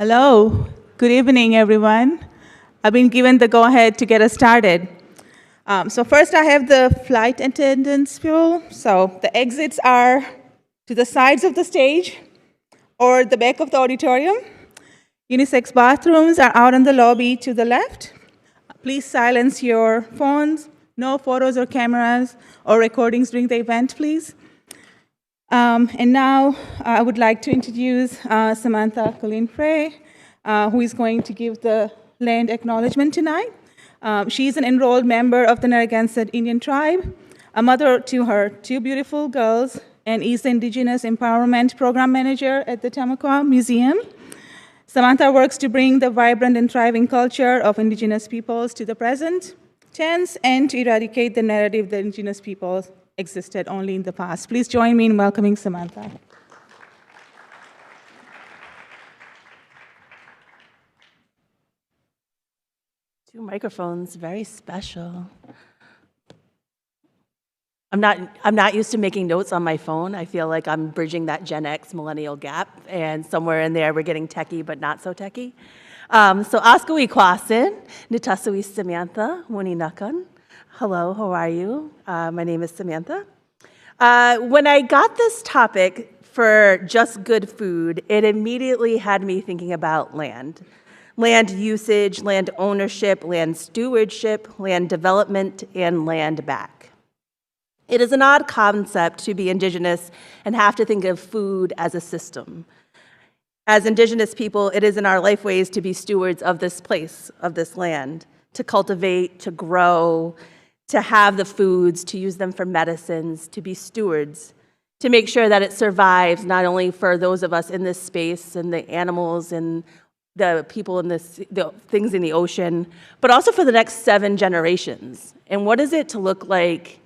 Hello, good evening, everyone. I've been given the go-ahead to get us started. So first I have the flight attendants bureau. So the exits are to the sides of the stage or the back of the auditorium. Unisex bathrooms are out in the lobby to the left. Please silence your phones, no photos or cameras or recordings during the event, please. And now I would like to introduce Samantha Colleen-Frey, who is going to give the land acknowledgement tonight. She's an enrolled member of the Narragansett Indian tribe, a mother to her two beautiful girls, and is the Indigenous Empowerment Program Manager at the Tamaqua Museum. Samantha works to bring the vibrant and thriving culture of Indigenous peoples to the present tense and to eradicate the narrative that Indigenous peoples existed only in the past. Please join me in welcoming Samantha. Two microphones, very special. I'm not used to making notes on my phone. I feel like I'm bridging that Gen X millennial gap, and somewhere in there we're getting techie but not so techie. So Askawi Kwasin, Nitasui Samantha, Muninakan. Hello, how are you? My name is Samantha. When I got this topic for just good food, it immediately had me thinking about land. Land usage, land ownership, land stewardship, land development, and land back. It is an odd concept to be Indigenous and have to think of food as a system. As Indigenous people, it is in our lifeways to be stewards of this place, of this land, to cultivate, to grow, to have the foods, to use them for medicines, to be stewards, to make sure that it survives not only for those of us in this space and the animals and the people in this, the things in the ocean, but also for the next 7 generations. And what is it to look like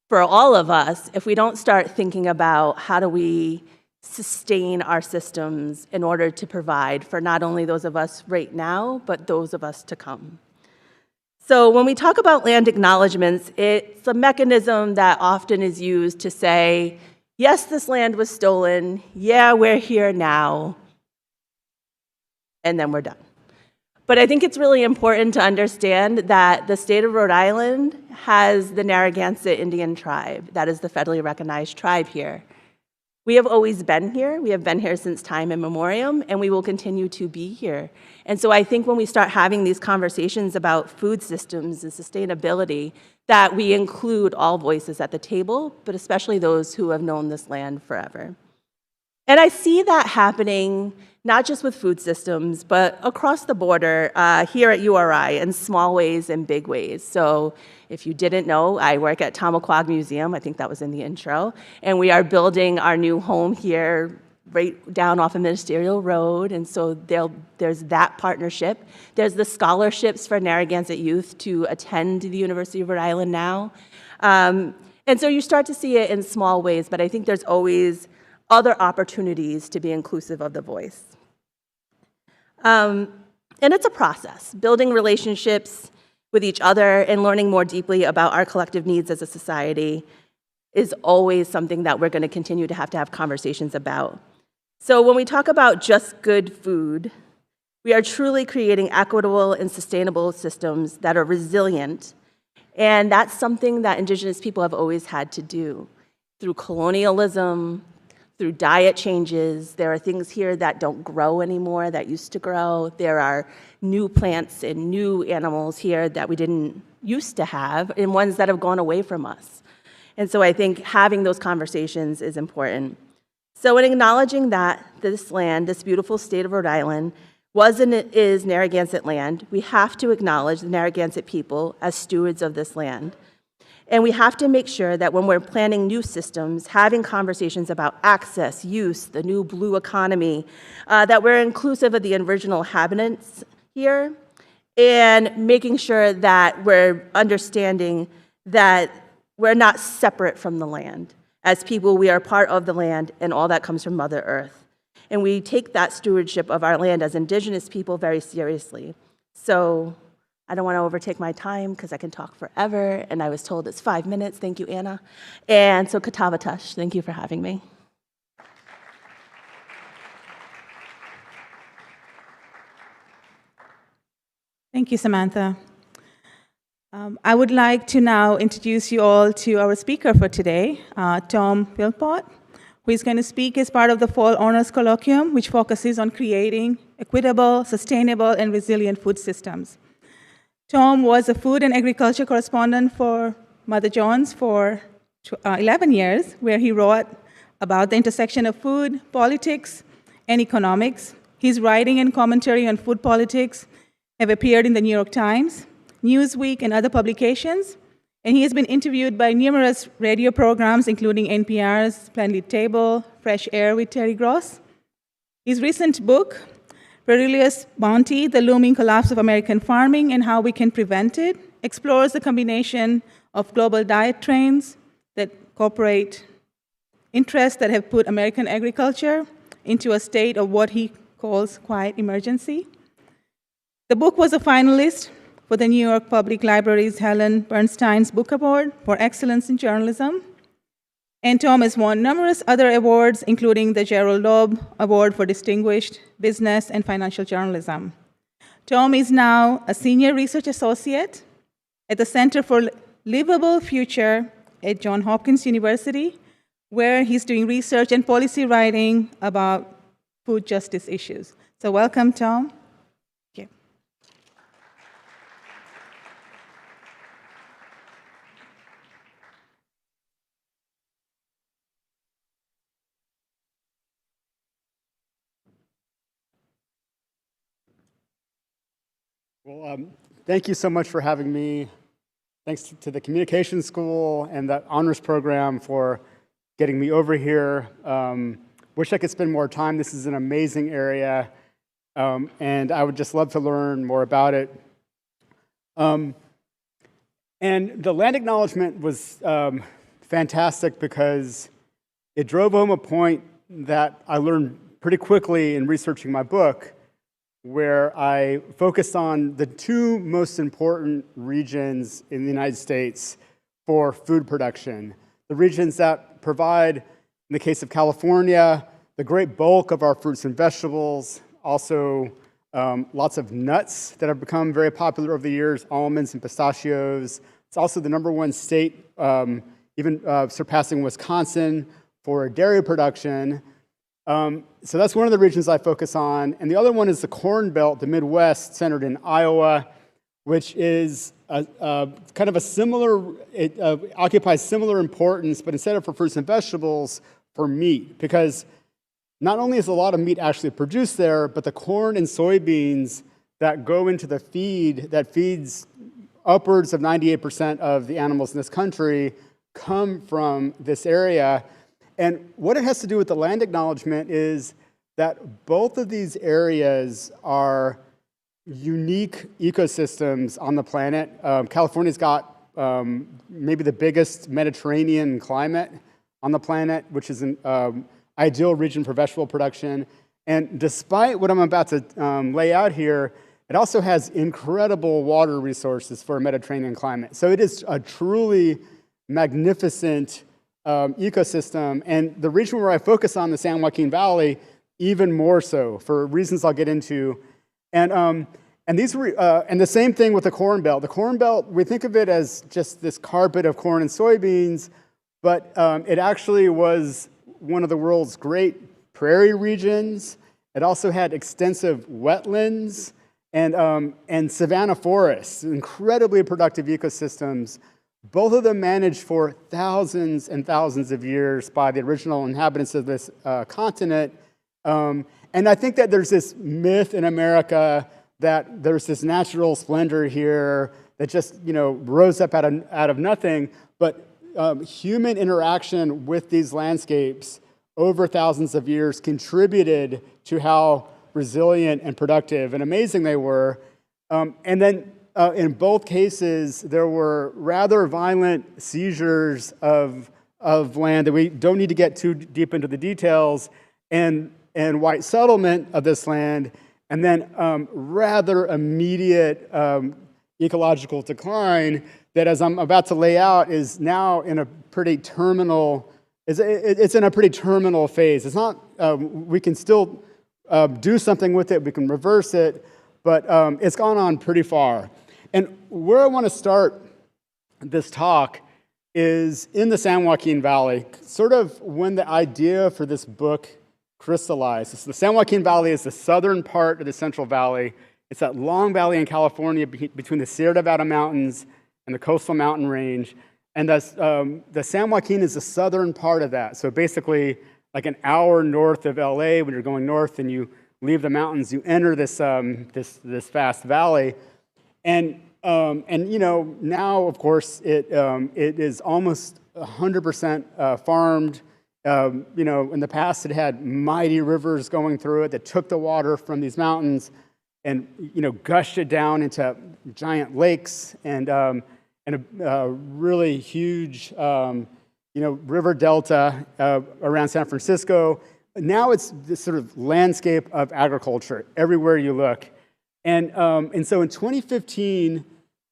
for all of us if we don't start thinking about how do we sustain our systems in order to provide for not only those of us right now, but those of us to come. So when we talk about land acknowledgements, it's a mechanism that often is used to say, yes, this land was stolen, yeah, we're here now, and then we're done. But I think it's really important to understand that the state of Rhode Island has the Narragansett Indian tribe. That is the federally recognized tribe here. We have always been here. We have been here since time immemorial, and we will continue to be here. And so I think when we start having these conversations about food systems and sustainability, that we include all voices at the table, but especially those who have known this land forever. And I see that happening not just with food systems, but across the border here at URI in small ways and big ways. So if you didn't know, I work at Tamaqua Museum. I think that was in the intro. And we are building our new home here right down off of Ministerial Road. And so there's that partnership. There's the scholarships for Narragansett youth to attend the University of Rhode Island now. And so you start to see it in small ways, but I think there's always other opportunities to be inclusive of the voice. And it's a process, building relationships with each other and learning more deeply about our collective needs as a society is always something that we're going to continue to have conversations about. So when we talk about just good food, we are truly creating equitable and sustainable systems that are resilient, and that's something that Indigenous people have always had to do through colonialism, through diet changes. There are things here that don't grow anymore that used to grow. There are new plants and new animals here that we didn't used to have, and ones that have gone away from us. And so I think having those conversations is important. So in acknowledging that this land, this beautiful state of Rhode Island, was and is Narragansett land, we have to acknowledge the Narragansett people as stewards of this land. And we have to make sure that when we're planning new systems, having conversations about access, use, the new blue economy, that we're inclusive of the original inhabitants here, and making sure that we're understanding that we're not separate from the land. As people, we are part of the land and all that comes from Mother Earth. And we take that stewardship of our land as Indigenous people very seriously. So I don't want to overtake my time because I can talk forever, and I was told it's 5 minutes. Thank you, Anna. And so Katavatash, thank you for having me. Thank you, Samantha. I would like to now introduce you all to our speaker for today, Tom Philpott, who is going to speak as part of the Fall Honors Colloquium, which focuses on creating equitable, sustainable, and resilient food systems. Tom was a food and agriculture correspondent for Mother Jones for 11 years, where he wrote about the intersection of food, politics, and economics. His writing and commentary on food politics have appeared in the New York Times, Newsweek, and other publications, and he has been interviewed by numerous radio programs, including NPR's Splendid Table, Fresh Air with Terry Gross. His recent book, Perilous Bounty, The Looming Collapse of American Farming and How We Can Prevent It, explores the combination of global diet trends that incorporate interests that have put American agriculture into a state of what he calls quiet emergency. The book was a finalist for the New York Public Library's Helen Bernstein's Book Award for Excellence in Journalism. And Tom has won numerous other awards, including the Gerald Loeb Award for Distinguished Business and Financial Journalism. Tom is now a senior research associate at the Center for Livable Future at Johns Hopkins University, where he's doing research and policy writing about food justice issues. So welcome, Tom. Well, thank you so much for having me. Thanks to the Communications School and the Honors Program for getting me over here. Wish I could spend more time. This is an amazing area, and I would just love to learn more about it. And the land acknowledgement was fantastic because it drove home a point that I learned pretty quickly in researching my book, where I focused on the two most important regions in the United States for food production. The regions that provide, in the case of California, the great bulk of our fruits and vegetables, also lots of nuts that have become very popular over the years, almonds and pistachios. It's also the #1 state, even surpassing Wisconsin, for dairy production. So that's one of the regions I focus on. And the other one is the Corn Belt, the Midwest, centered in Iowa, which is kind of a similar, it occupies similar importance, but instead of for fruits and vegetables, for meat. Because not only is a lot of meat actually produced there, but the corn and soybeans that go into the feed that feeds upwards of 98% of the animals in this country come from this area. And what it has to do with the land acknowledgement is that both of these areas are unique ecosystems on the planet. California's got maybe the biggest Mediterranean climate on the planet, which is an ideal region for vegetable production. And despite what I'm about to lay out here, it also has incredible water resources for a Mediterranean climate. So it is a truly magnificent ecosystem, and the region where I focus on, the San Joaquin Valley, even more so for reasons I'll get into. And the same thing with the Corn Belt. The Corn Belt, we think of it as just this carpet of corn and soybeans, but it actually was one of the world's great prairie regions. It also had extensive wetlands and savanna forests, incredibly productive ecosystems. Both of them managed for thousands and thousands of years by the original inhabitants of this continent. And I think that there's this myth in America that there's this natural splendor here that just rose up out of nothing. But human interaction with these landscapes over thousands of years contributed to how resilient and productive and amazing they were. And then in both cases, there were rather violent seizures of land that we don't need to get too deep into the details, and white settlement of this land, and then rather immediate ecological decline that, as I'm about to lay out, is now in a pretty terminal. It's in a pretty terminal phase. It's not. We can still do something with it. We can reverse it. but it's gone on pretty far. And where I want to start this talk is in the San Joaquin Valley, sort of when the idea for this book crystallized. So the San Joaquin Valley is the southern part of the Central Valley. It's that long valley in California between the Sierra Nevada mountains and the coastal mountain range. And the San Joaquin is the southern part of that. So basically, like an hour north of LA, when you're going north and you leave the mountains, you enter this vast valley. And you know, now, of course, it is almost 100% farmed. You know, in the past, it had mighty rivers going through it that took the water from these mountains and, you know, gushed it down into giant lakes and a really huge, you know, river delta around San Francisco. Now it's this sort of landscape of agriculture everywhere you look. And so in 2015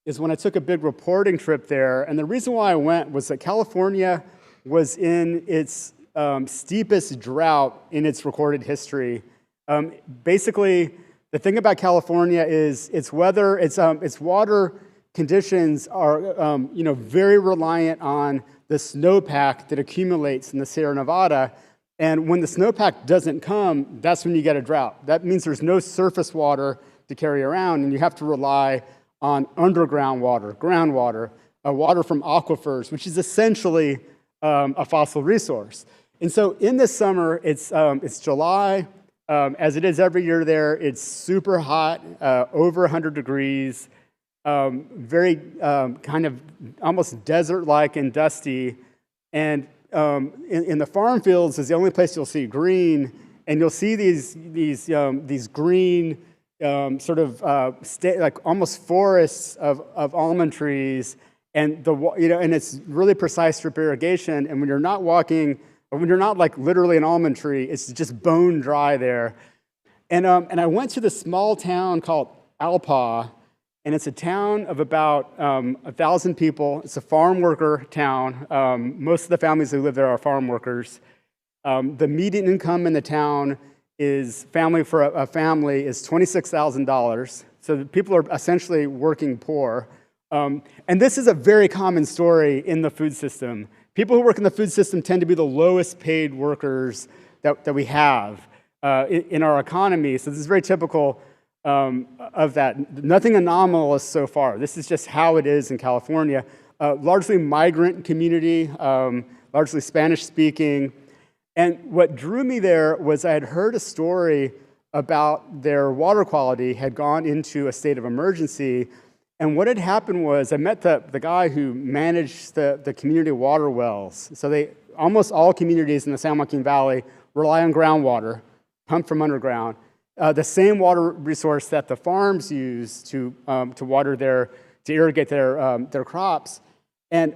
is when I took a big reporting trip there. And the reason why I went was that California was in its steepest drought in its recorded history. Basically, the thing about California is its weather, its water conditions are you know, very reliant on the snowpack that accumulates in the Sierra Nevada. And when the snowpack doesn't come, that's when you get a drought. That means there's no surface water to carry around, and you have to rely on underground water, groundwater, water from aquifers, which is essentially a fossil resource. And so in this summer, it's July, as it is every year there. It's super hot, over 100 degrees, very kind of almost desert-like and dusty. And in the farm fields is the only place you'll see green, and you'll see these green sort of like almost forests of almond trees, and you know, and it's really precise drip irrigation. And when you're not walking, or when you're not like literally an almond tree, it's just bone dry there. And I went to this small town called Alpa, and it's a town of about 1,000 people. It's a farm worker town. Most of the families who live there are farm workers. The median income in the town is for a family is $26,000. So the people are essentially working poor. And this is a very common story in the food system. People who work in the food system tend to be the lowest paid workers that we have in our economy. So this is very typical of that. Nothing anomalous so far. This is just how it is in California. Largely migrant community, largely Spanish speaking. And what drew me there was I had heard a story about their water quality had gone into a state of emergency. And what had happened was I met the guy who managed the community water wells. So almost all communities in the San Joaquin Valley rely on groundwater, pumped from underground. The same water resource that the farms use to irrigate their crops. And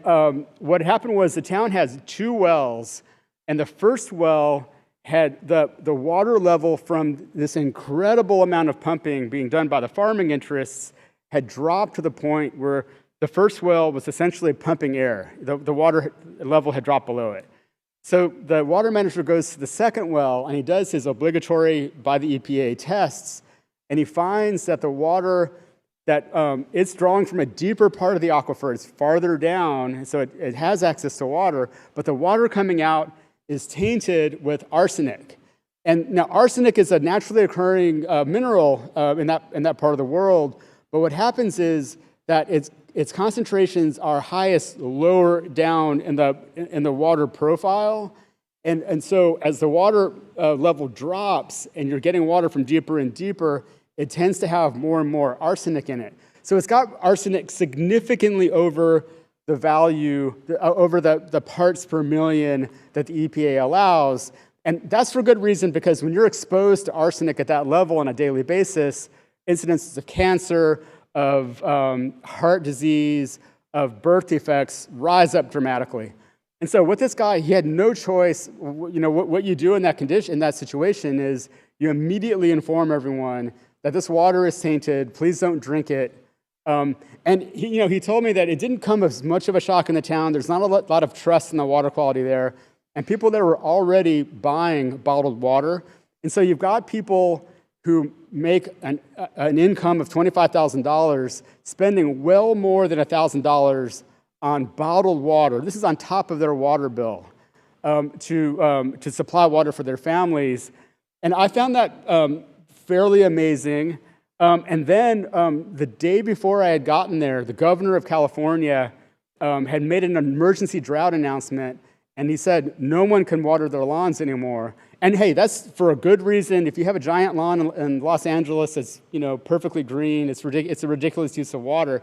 what happened was the town has 2 wells, and the first well had the water level from this incredible amount of pumping being done by the farming interests had dropped to the point where the first well was essentially pumping air. The water level had dropped below it. So the water manager goes to the second well, and he does his obligatory by the EPA tests, and he finds that the water that it's drawing from a deeper part of the aquifer. It's farther down, so it has access to water, but the water coming out is tainted with arsenic. And now arsenic is a naturally occurring mineral in that part of the world, but what happens is that its concentrations are highest lower down in the water profile. And so as the water level drops and you're getting water from deeper and deeper, it tends to have more and more arsenic in it. So it's got arsenic significantly over the value, over the parts per million that the EPA allows. And that's for good reason, because when you're exposed to arsenic at that level on a daily basis, incidences of cancer, of heart disease, of birth defects rise up dramatically. And so with this guy, he had no choice. You know, what you do in that condition, in that situation, is you immediately inform everyone that this water is tainted. Please don't drink it. And he told me that it didn't come as much of a shock in the town. There's not a lot of trust in the water quality there. And people there were already buying bottled water. And so you've got people who make an income of $25,000 spending well more than $1,000 on bottled water. This is on top of their water bill to supply water for their families. And I found that fairly amazing. And then the day before I had gotten there, the governor of California had made an emergency drought announcement, and he said no one can water their lawns anymore. And hey, that's for a good reason. If you have a giant lawn in Los Angeles that's perfectly green, it's a ridiculous use of water.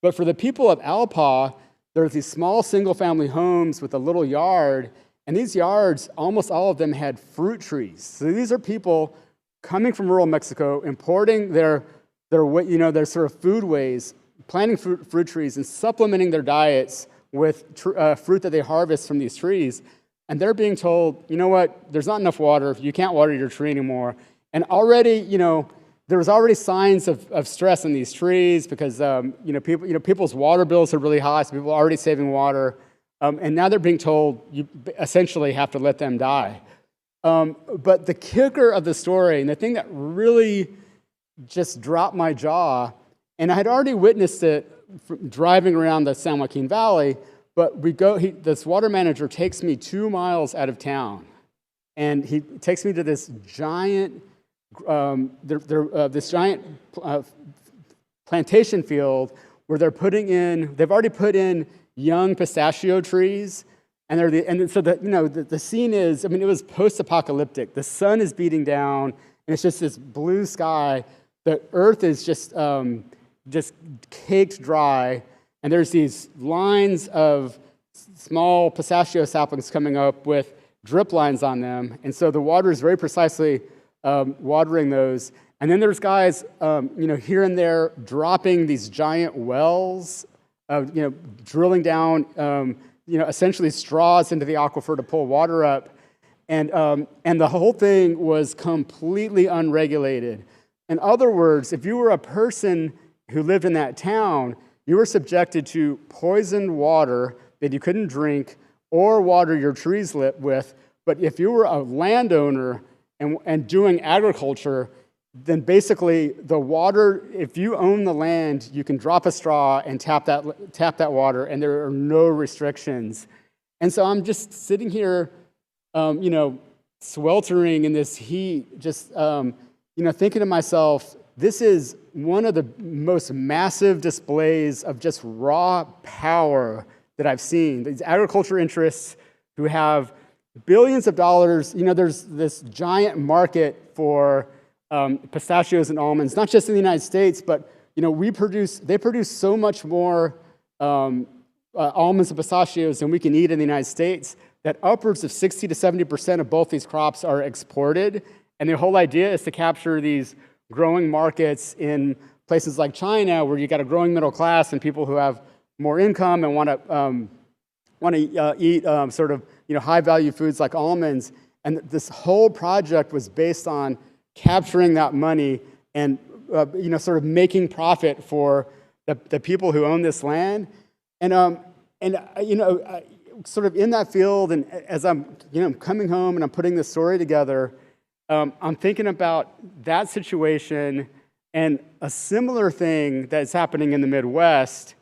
But for the people of Alpa, there's these small single-family homes with a little yard, and these yards, almost all of them had fruit trees. So these are people coming from rural Mexico, importing their sort of foodways, planting fruit trees, and supplementing their diets with fruit that they harvest from these trees. And they're being told, you know what, there's not enough water, you can't water your tree anymore. And already, there was already signs of stress in these trees because, people's water bills are really high, so people are already saving water. And now they're being told you essentially have to let them die. But the kicker of the story, and the thing that really just dropped my jaw, and I had already witnessed it driving around the San Joaquin Valley, but this water manager takes me 2 miles out of town, and he takes me to this giant, plantation field where they've already put in young pistachio trees, and so the scene is, it was post-apocalyptic. The sun is beating down, and it's just this blue sky. The earth is just caked dry, and there's these lines of small pistachio saplings coming up with drip lines on them, and so the water is very precisely watering those. And then there's guys, here and there dropping these giant wells, drilling down, essentially straws into the aquifer to pull water up, and the whole thing was completely unregulated. In other words, if you were a person who lived in that town, you were subjected to poisoned water that you couldn't drink or water your trees with. But if you were a landowner and doing agriculture, then basically the water, if you own the land, you can drop a straw and tap that water, and there are no restrictions. And so I'm just sitting here, sweltering in this heat, just thinking to myself, this is one of the most massive displays of just raw power that I've seen. These agriculture interests who have billions of dollars, there's this giant market for pistachios and almonds, not just in the United States, but they produce so much more almonds and pistachios than we can eat in the United States, that upwards of 60 to 70% of both these crops are exported. And the whole idea is to capture these growing markets in places like China, where you got a growing middle class and people who have more income and want to eat high value foods like almonds. And this whole project was based on capturing that money and sort of making profit for the people who own this land. And sort of in that field, and as I'm coming home and I'm putting this story together, I'm thinking about that situation and a similar thing that's happening in the Midwest,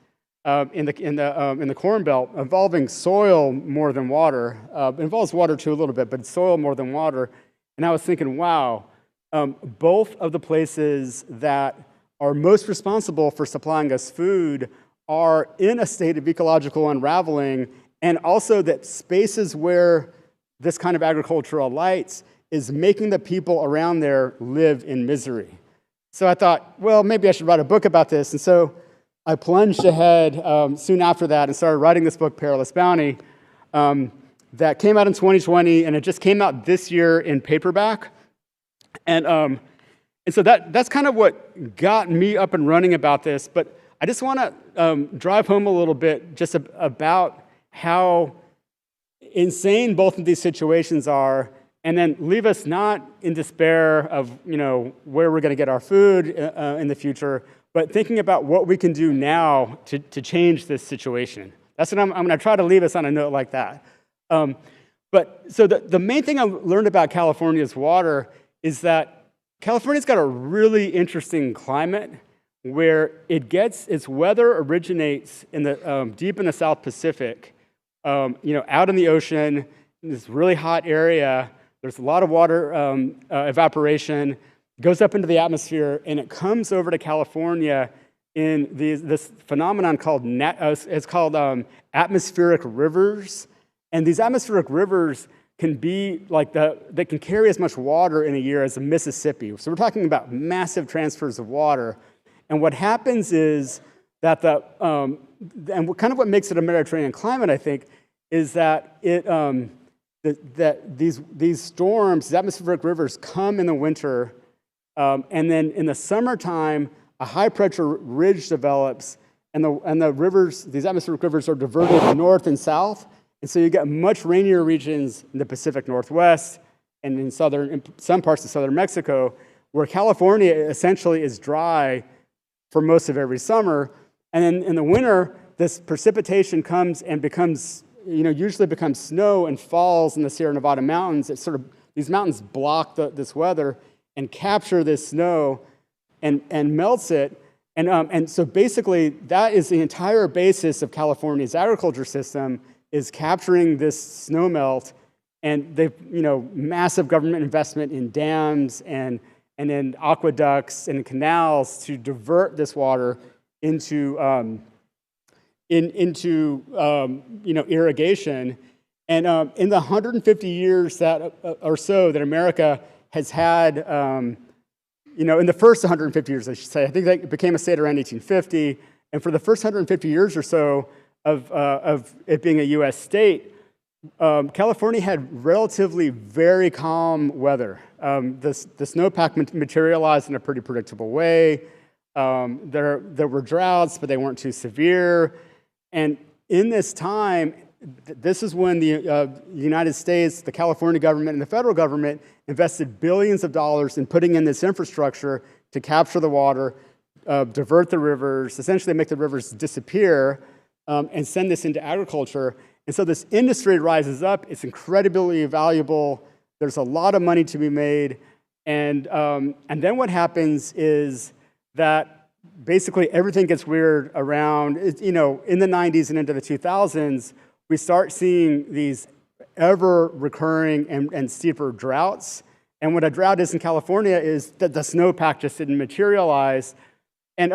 in the Corn Belt, involving soil more than water. It involves water too a little bit, but soil more than water. And I was thinking, wow, both of the places that are most responsible for supplying us food are in a state of ecological unraveling, and also that spaces where this kind of agriculture alights is making the people around there live in misery. So I thought, well, maybe I should write a book about this. And so I plunged ahead soon after that and started writing this book, Perilous Bounty, that came out in 2020, and it just came out this year in paperback. And so that's kind of what got me up and running about this. But I just want to drive home a little bit just about how insane both of these situations are, and then leave us not in despair of where we're going to get our food in the future, but thinking about what we can do now to change this situation. That's what I'm going to try to leave us on a note like that. But so the main thing I learned about California's water is that California's got a really interesting climate where its weather originates in the deep in the South Pacific, out in the ocean, in this really hot area. There's a lot of water evaporation, goes up into the atmosphere, and it comes over to California in this phenomenon called atmospheric rivers. And these atmospheric rivers can be they can carry as much water in a year as the Mississippi. So we're talking about massive transfers of water. And what happens is that and what makes it a Mediterranean climate, I think, is that these storms, these atmospheric rivers, come in the winter, and then in the summertime, a high pressure ridge develops, and the rivers, these atmospheric rivers, are diverted north and south, and so you get much rainier regions in the Pacific Northwest and in some parts of southern Mexico, where California essentially is dry for most of every summer, and then in the winter, this precipitation comes and usually becomes snow and falls in the Sierra Nevada mountains. These mountains block this weather and capture this snow and melts it. And so basically, that is the entire basis of California's agriculture system, is capturing this snow melt, and they've, massive government investment in dams and in aqueducts and canals to divert this water into irrigation. And in the 150 years or so that America has had, in the first 150 years, I should say, I think that it became a state around 1850, and for the first 150 years or so of it being a U.S. state, California had relatively very calm weather. The snowpack materialized in a pretty predictable way. There were droughts, but they weren't too severe. And in this time, this is when the United States, the California government, and the federal government invested billions of dollars in putting in this infrastructure to capture the water, divert the rivers, essentially make the rivers disappear, and send this into agriculture. And so this industry rises up. It's incredibly valuable. There's a lot of money to be made. And then what happens is that basically everything gets weird around, in the 90s and into the 2000s, we start seeing these ever-recurring and steeper droughts. And what a drought is in California is that the snowpack just didn't materialize. And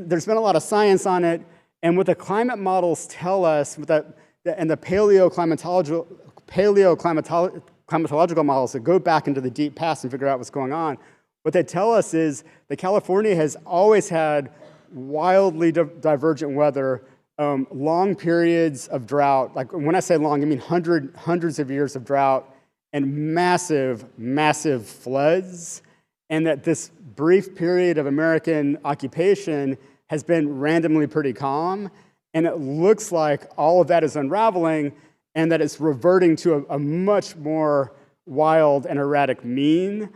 there's been a lot of science on it. And what the climate models tell us, and the paleoclimatological models that go back into the deep past and figure out what's going on, what they tell us is that California has always had wildly divergent weather, long periods of drought. Like when I say long, I mean hundreds of years of drought and massive, massive floods. And that this brief period of American occupation has been randomly pretty calm. And it looks like all of that is unraveling and that it's reverting to a much more wild and erratic mean,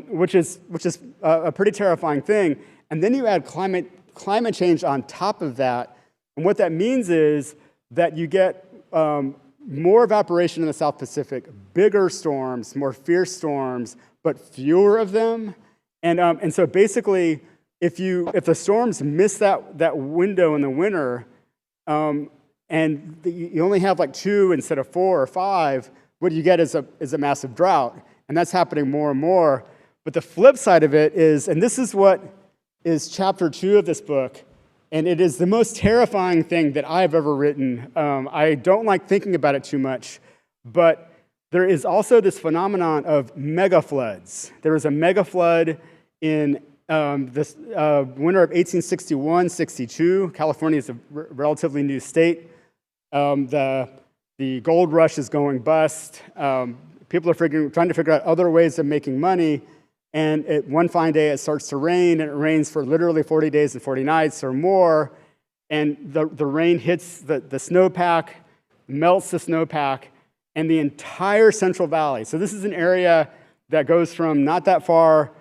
which is a pretty terrifying thing. And then you add climate change on top of that. And what that means is that you get more evaporation in the South Pacific, bigger storms, more fierce storms, but fewer of them. And so basically, if the storms miss that window in the winter, and you only have like 2 instead of 4 or 5, what you get is a massive drought. And that's happening more and more. But the flip side of it is, and this is what is chapter 2 of this book, and it is the most terrifying thing that I've ever written. I don't like thinking about it too much, but there is also this phenomenon of mega floods. There was a mega flood in this winter of 1861-62. California is a relatively new state. The gold rush is going bust. People are trying to figure out other ways of making money. And one fine day, it starts to rain, and it rains for literally 40 days and 40 nights or more. And the rain hits the snowpack, melts the snowpack, and the entire Central Valley. So this is an area that goes from not that far,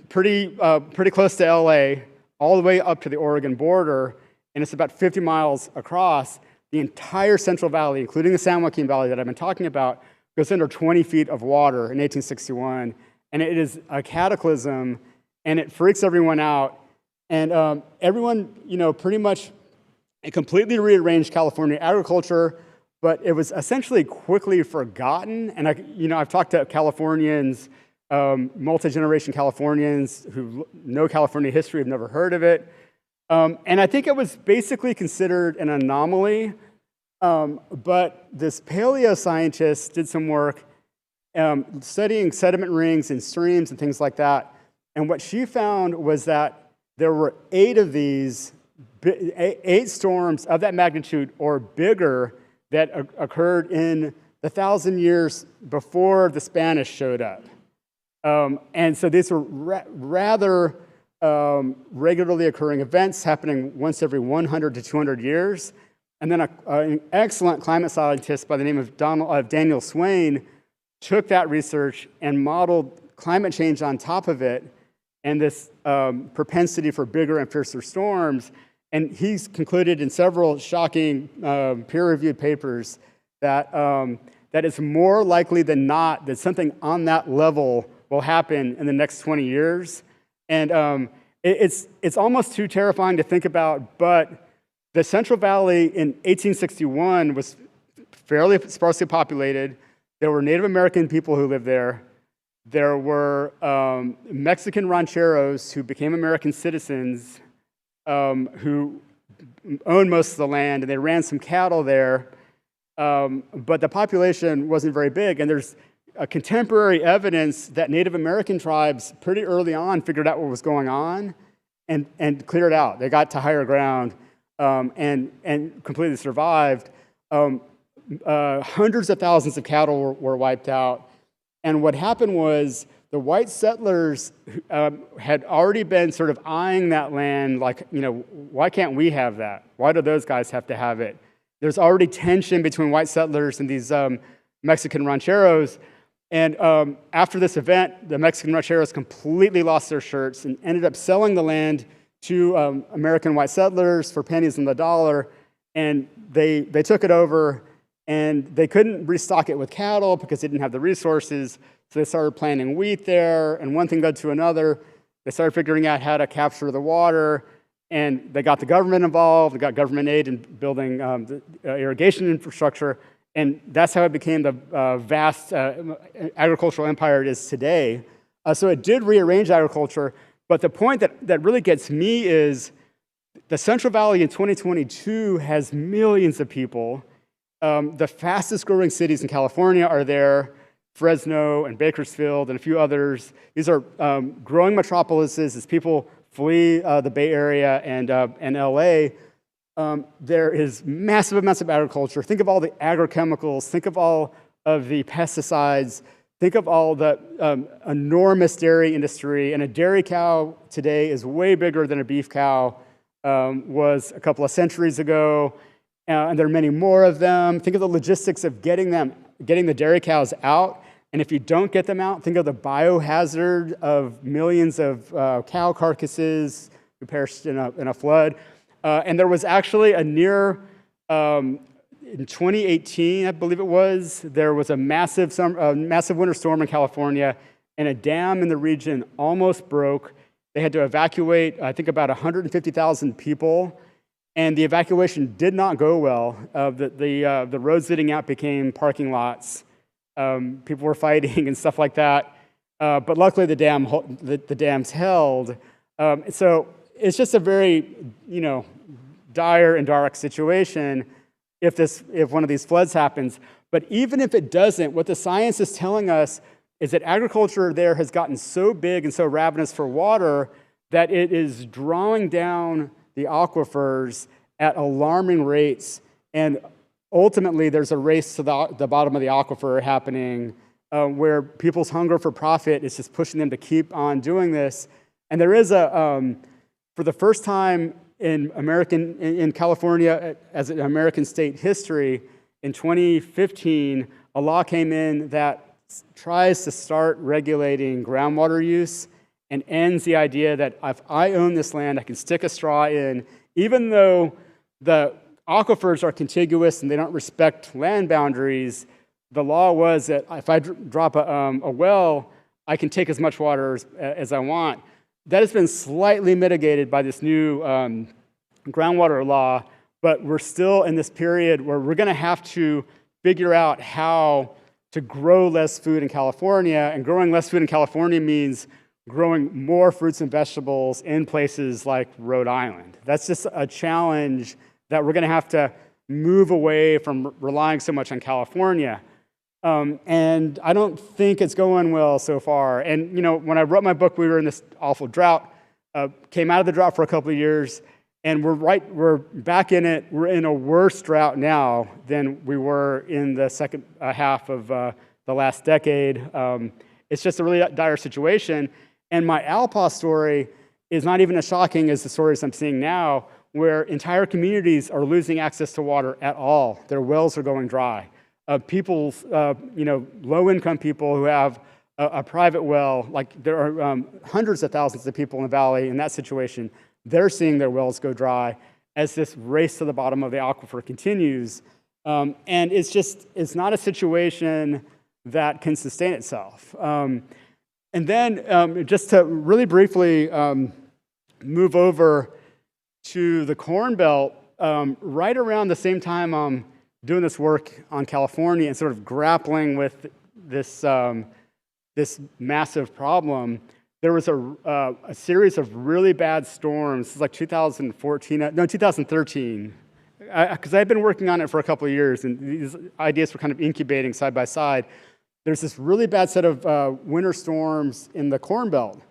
pretty close to LA, all the way up to the Oregon border, and it's about 50 miles across. The entire Central Valley, including the San Joaquin Valley that I've been talking about, goes under 20 feet of water in 1861. and it is a cataclysm, and it freaks everyone out. And everyone, pretty much it completely rearranged California agriculture, but it was essentially quickly forgotten. And I've talked to Californians, multi-generation Californians who know California history, have never heard of it. And I think it was basically considered an anomaly. But this paleoscientist did some work studying sediment rings in streams and things like that. And what she found was that there were 8 of these, 8 storms of that magnitude or bigger that occurred in the 1,000 years before the Spanish showed up. And so these were rather regularly occurring events happening once every 100 to 200 years. And then an excellent climate scientist by the name of Daniel Swain took that research and modeled climate change on top of it and this propensity for bigger and fiercer storms. And he's concluded in several shocking peer-reviewed papers that it's more likely than not that something on that level will happen in the next 20 years. And it's almost too terrifying to think about, but the Central Valley in 1861 was fairly sparsely populated. There were Native American people who lived there. There were Mexican rancheros who became American citizens who owned most of the land, and they ran some cattle there. But the population wasn't very big, and there's contemporary evidence that Native American tribes pretty early on figured out what was going on and cleared out. They got to higher ground and completely survived. Hundreds of thousands of cattle were wiped out. And what happened was the white settlers had already been sort of eyeing that land like, why can't we have that? Why do those guys have to have it? There's already tension between white settlers and these Mexican rancheros. And after this event, the Mexican rancheros completely lost their shirts and ended up selling the land to American white settlers for pennies on the dollar. And they took it over, and they couldn't restock it with cattle because they didn't have the resources. So they started planting wheat there, and one thing led to another. They started figuring out how to capture the water, and they got the government involved. They got government aid in building the irrigation infrastructure, and that's how it became the vast agricultural empire it is today. So it did rearrange agriculture, but the point that really gets me is the Central Valley in 2022 has millions of people. The fastest growing cities in California are there, Fresno and Bakersfield and a few others. These are growing metropolises as people flee the Bay Area and LA. There is massive amounts of agriculture. Think of all the agrochemicals. Think of all of the pesticides. Think of all the enormous dairy industry. And a dairy cow today is way bigger than a beef cow was a couple of centuries ago. And there are many more of them. Think of the logistics of getting the dairy cows out. And if you don't get them out, think of the biohazard of millions of cow carcasses who perished in a flood. And there was actually a near, in 2018, I believe it was, there was a massive winter storm in California, and a dam in the region almost broke. They had to evacuate, I think, about 150,000 people. And the evacuation did not go well. The roads leading out became parking lots. People were fighting and stuff like that. But luckily, the dams held. So it's just a very, dire and dark situation if one of these floods happens. But even if it doesn't, what the science is telling us is that agriculture there has gotten so big and so ravenous for water that it is drawing down the aquifers at alarming rates. And ultimately, there's a race to the bottom of the aquifer happening where people's hunger for profit is just pushing them to keep on doing this. And there is for the first time in California as an American state history, in 2015, a law came in that tries to start regulating groundwater use and ends the idea that if I own this land, I can stick a straw in, even though the aquifers are contiguous and they don't respect land boundaries. The law was that if I drop a well, I can take as much water as I want. That has been slightly mitigated by this new groundwater law, but we're still in this period where we're going to have to figure out how to grow less food in California, and growing less food in California means growing more fruits and vegetables in places like Rhode Island. That's just a challenge that we're going to have to move away from relying so much on California. And I don't think it's going well so far. And when I wrote my book, we were in this awful drought, came out of the drought for a couple of years, and we're back in it. We're in a worse drought now than we were in the second half of the last decade. It's just a really dire situation. And my Alpa story is not even as shocking as the stories I'm seeing now, where entire communities are losing access to water at all. Their wells are going dry. Low-income people who have a private well, like there are hundreds of thousands of people in the valley in that situation, they're seeing their wells go dry as this race to the bottom of the aquifer continues. And it's not a situation that can sustain itself. And then just to really briefly move over to the Corn Belt, right around the same time I'm doing this work on California and sort of grappling with this, this massive problem, there was a series of really bad storms. This is like 2013, because I've been working on it for a couple of years, and these ideas were kind of incubating side by side. There's this really bad set of winter storms in the Corn Belt,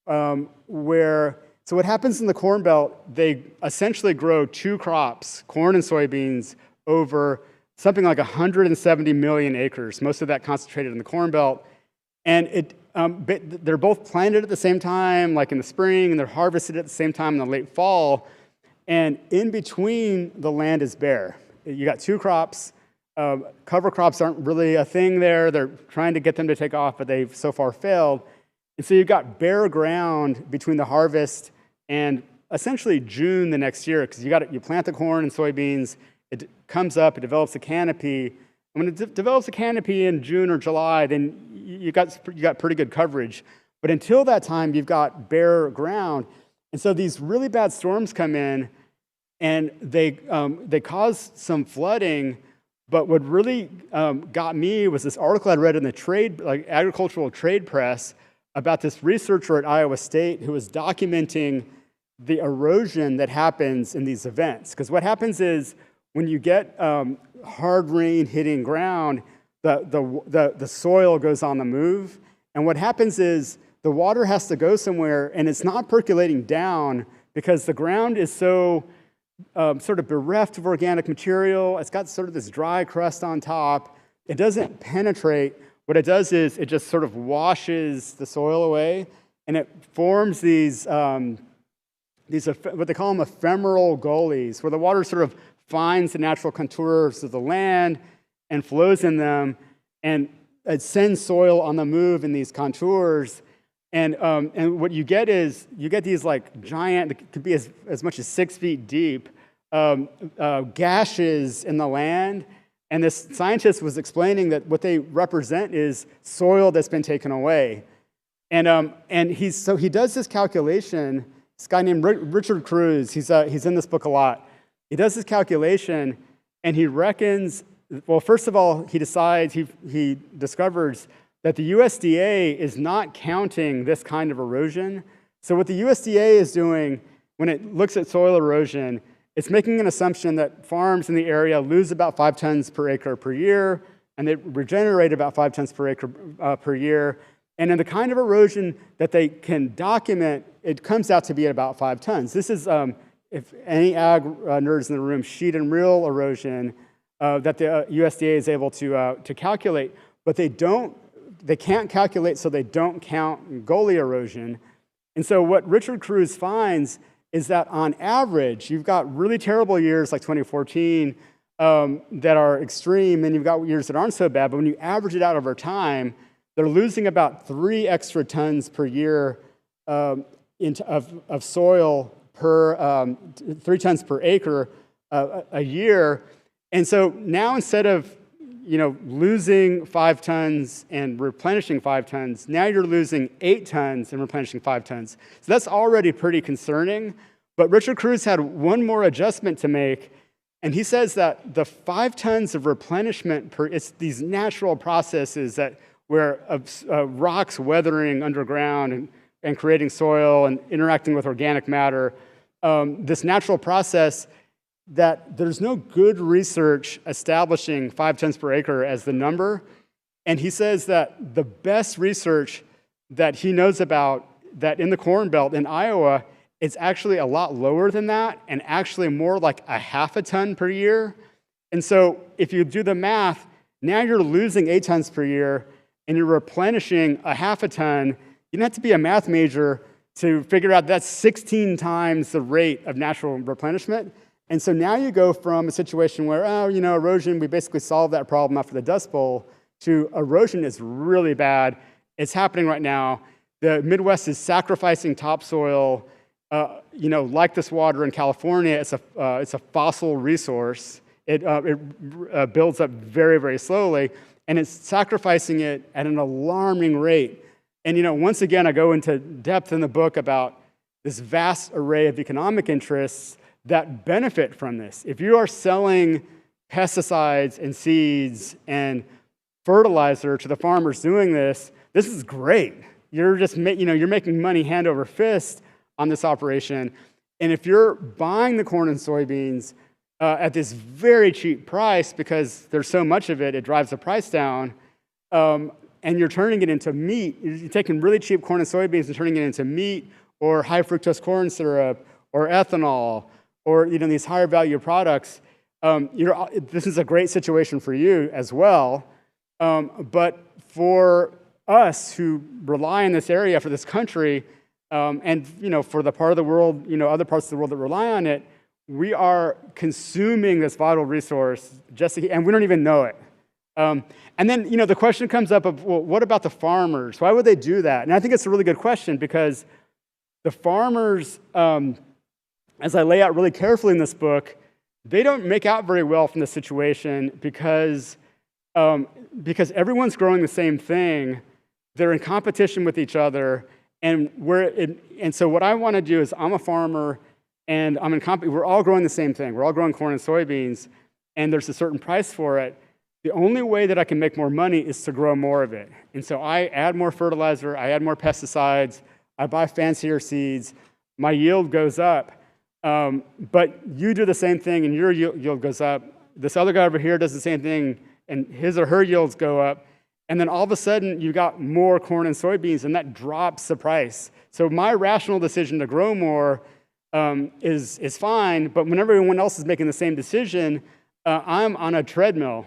so what happens in the Corn Belt, they essentially grow two crops, corn and soybeans, over something like 170 million acres, most of that concentrated in the Corn Belt. And they're both planted at the same time, like in the spring, and they're harvested at the same time in the late fall. And in between, the land is bare. You got two crops. Cover crops aren't really a thing there. They're trying to get them to take off, but they've so far failed. And so you've got bare ground between the harvest and essentially June the next year, because you plant the corn and soybeans, it comes up, it develops a canopy. And when it develops a canopy in June or July, then you got pretty good coverage. But until that time, you've got bare ground. And so these really bad storms come in, and they cause some flooding. But what really got me was this article I'd read in the agricultural trade press about this researcher at Iowa State who was documenting the erosion that happens in these events. Because what happens is when you get hard rain hitting ground, the soil goes on the move. And what happens is the water has to go somewhere, and it's not percolating down because the ground is so sort of bereft of organic material. It's got sort of this dry crust on top. It doesn't penetrate. What it does is it just sort of washes the soil away, and it forms these what they call them ephemeral gullies, where the water sort of finds the natural contours of the land and flows in them, and it sends soil on the move in these contours. And what you get is these like giant, it could be as much as 6 feet deep, gashes in the land. And this scientist was explaining that what they represent is soil that's been taken away. And he does this calculation. This guy named Richard Cruz, he's in this book a lot. He does this calculation, and he reckons, well, first of all, he discovers that the USDA is not counting this kind of erosion. So what the USDA is doing when it looks at soil erosion, it's making an assumption that farms in the area lose about 5 tons per acre per year, and they regenerate about 5 tons per acre per year. And in the kind of erosion that they can document, it comes out to be at about 5 tons. This is, if any ag nerds in the room, sheet and reel erosion that the USDA is able to calculate, but they can't calculate, so they don't count gully erosion. And so what Richard Cruz finds is that on average, you've got really terrible years like 2014 that are extreme, and you've got years that aren't so bad, but when you average it out over time, they're losing about 3 extra tons per year of soil per 3 tons per acre a year. And so now instead of losing 5 tons and replenishing 5 tons. Now you're losing 8 tons and replenishing 5 tons. So that's already pretty concerning. But Richard Cruz had one more adjustment to make, and he says that the 5 tons of replenishment it's these natural processes where rocks weathering underground and creating soil and interacting with organic matter, this natural process that there's no good research establishing 5 tons per acre as the number. And he says that the best research that he knows about that in the Corn Belt in Iowa, it's actually a lot lower than that and actually more like 0.5 ton per year. And so if you do the math, now you're losing 8 tons per year and you're replenishing 0.5 ton. You don't have to be a math major to figure out that's 16 times the rate of natural replenishment. And so now you go from a situation where, erosion, we basically solved that problem after the Dust Bowl, to erosion is really bad. It's happening right now. The Midwest is sacrificing topsoil. Like this water in California, it's a fossil resource. It builds up very, very slowly, and it's sacrificing it at an alarming rate. And once again, I go into depth in the book about this vast array of economic interests that benefit from this. If you are selling pesticides and seeds and fertilizer to the farmers doing this is great. You're just you're making money hand over fist on this operation. And if you're buying the corn and soybeans at this very cheap price because there's so much of it, it drives the price down, and you're turning it into meat, you're taking really cheap corn and soybeans and turning it into meat or high fructose corn syrup or ethanol or these higher value products, this is a great situation for you as well. But for us who rely on this area, for this country, and for the part of the world, other parts of the world that rely on it, we are consuming this vital resource and we don't even know it. And then the question comes up of, well, what about the farmers? Why would they do that? And I think it's a really good question because the farmers, as I lay out really carefully in this book, they don't make out very well from this situation because everyone's growing the same thing. They're in competition with each other. And so what I want to do is I'm a farmer and we're all growing the same thing. We're all growing corn and soybeans, and there's a certain price for it. The only way that I can make more money is to grow more of it. And so I add more fertilizer, I add more pesticides, I buy fancier seeds, my yield goes up. But you do the same thing and your yield goes up. This other guy over here does the same thing and his or her yields go up. And then all of a sudden you got more corn and soybeans and that drops the price. So my rational decision to grow more is fine, but when everyone else is making the same decision, I'm on a treadmill.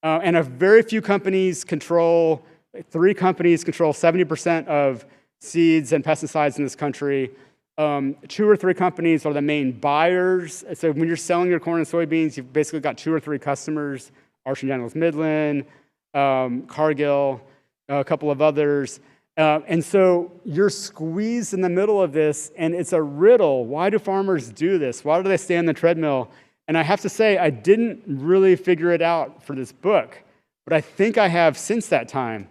And a very few companies control, 3 companies control 70% of seeds and pesticides in this country. 2 or 3 companies are the main buyers. So when you're selling your corn and soybeans, you've basically got 2 or 3 customers, Archer-Daniels-Midland, Cargill, a couple of others. And so you're squeezed in the middle of this, and it's a riddle. Why do farmers do this? Why do they stay on the treadmill? And I have to say, I didn't really figure it out for this book, but I think I have since that time.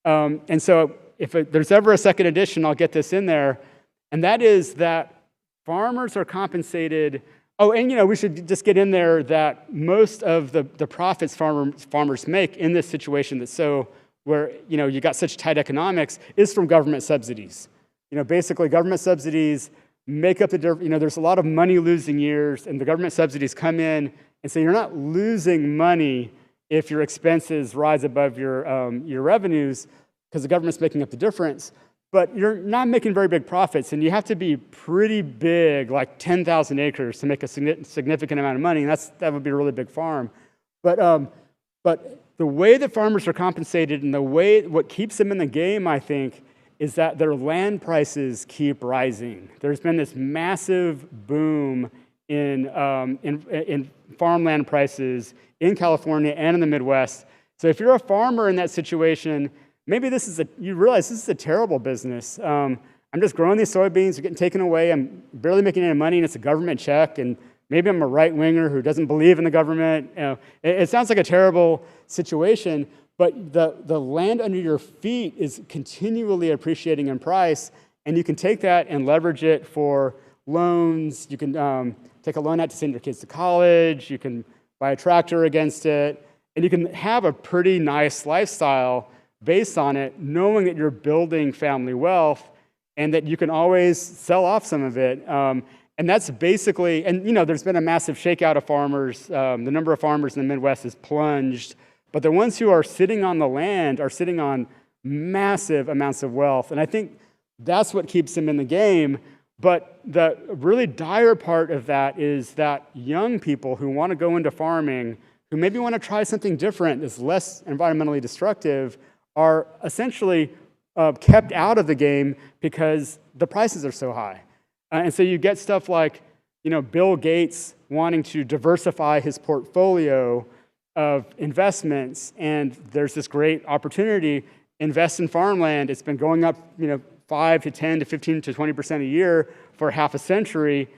And so if there's ever a second edition, I'll get this in there. And that is that farmers are compensated. Oh, and we should just get in there that most of the profits farmers make in this situation that's so where you got such tight economics is from government subsidies. Basically government subsidies make up the difference. There's a lot of money losing years, and the government subsidies come in and say you're not losing money if your expenses rise above your revenues because the government's making up the difference. But you're not making very big profits, and you have to be pretty big, like 10,000 acres, to make a significant amount of money, and that would be a really big farm. But the way that farmers are compensated and what keeps them in the game, I think, is that their land prices keep rising. There's been this massive boom in farmland prices in California and in the Midwest. So if you're a farmer in that situation, maybe you realize this is a terrible business. I'm just growing these soybeans, they're getting taken away, I'm barely making any money, and it's a government check, and maybe I'm a right-winger who doesn't believe in the government. It sounds like a terrible situation, but the land under your feet is continually appreciating in price, and you can take that and leverage it for loans. You can take a loan out to send your kids to college. You can buy a tractor against it, and you can have a pretty nice lifestyle based on it, knowing that you're building family wealth and that you can always sell off some of it. And that's basically, and there's been a massive shakeout of farmers. The number of farmers in the Midwest has plunged, but the ones who are sitting on the land are sitting on massive amounts of wealth. And I think that's what keeps them in the game. But the really dire part of that is that young people who want to go into farming, who maybe want to try something different that's less environmentally destructive, are essentially kept out of the game because the prices are so high. And so you get stuff like, Bill Gates wanting to diversify his portfolio of investments, and there's this great opportunity, invest in farmland. It's been going up, 5 to 10 to 15 to 20% a year for half a century.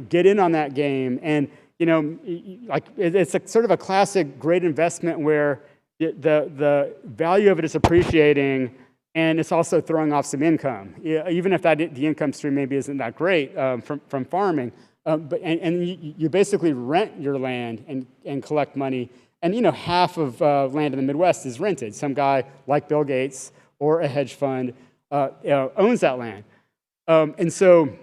Get in on that game. And, it's a sort of a classic great investment where the value of it is appreciating, and it's also throwing off some income, even if the income stream maybe isn't that great from farming. But you basically rent your land and collect money. And half of land in the Midwest is rented. Some guy like Bill Gates or a hedge fund owns that land. And so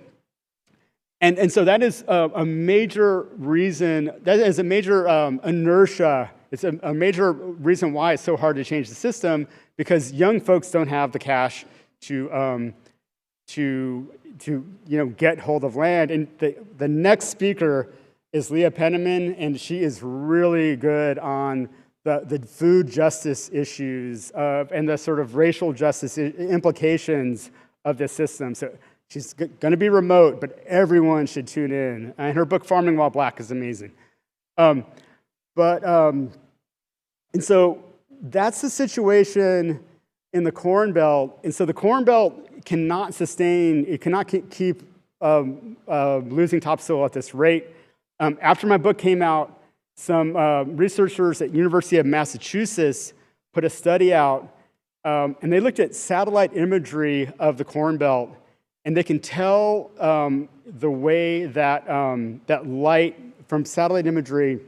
that is a major reason. That is a major inertia. It's a major reason why it's so hard to change the system, because young folks don't have the cash to get hold of land. And the next speaker is Leah Penniman, and she is really good on the food justice issues and the sort of racial justice implications of this system. So she's going to be remote, but everyone should tune in. And her book, Farming While Black, is amazing. And so that's the situation in the Corn Belt. And so the Corn Belt cannot sustain, it cannot keep losing topsoil at this rate. After my book came out, some researchers at University of Massachusetts put a study out, and they looked at satellite imagery of the Corn Belt, and they can tell the way that that light from satellite imagery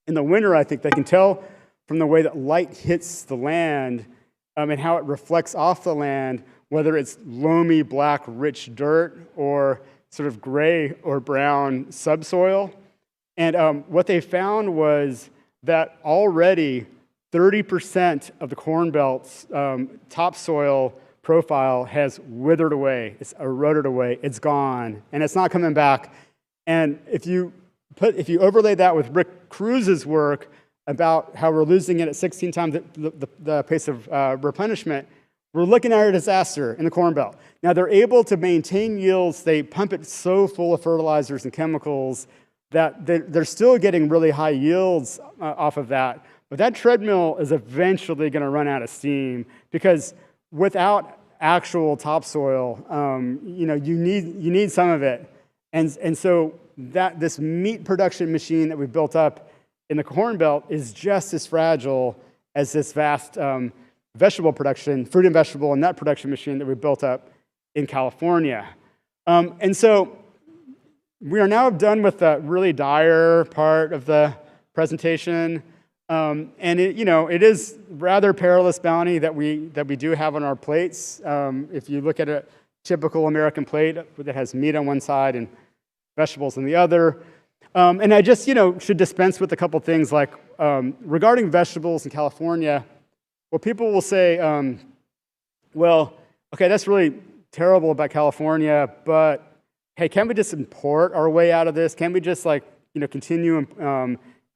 in the winter, I think they can tell from the way that light hits the land and how it reflects off the land, whether it's loamy, black, rich dirt or sort of gray or brown subsoil. And what they found was that already 30% of the Corn Belt's topsoil profile has withered away. It's eroded away. It's gone, and it's not coming back. And if you overlay that with Rick Cruz's work about how we're losing it at 16 times the pace of replenishment, we're looking at a disaster in the Corn Belt. Now, they're able to maintain yields. They pump it so full of fertilizers and chemicals that they're still getting really high yields off of that. But that treadmill is eventually going to run out of steam, because without actual topsoil, you need some of it. And so this meat production machine that we've built up in the Corn Belt is just as fragile as this vast vegetable production, fruit and vegetable and nut production machine that we built up in California. And so we are now done with the really dire part of the presentation. And it is rather perilous bounty that we do have on our plates. If you look at a typical American plate that has meat on one side and vegetables on the other. And I just should dispense with a couple things, like regarding vegetables in California. Well, people will say, well, okay, that's really terrible about California, but hey, can't we just import our way out of this? Can't we just continue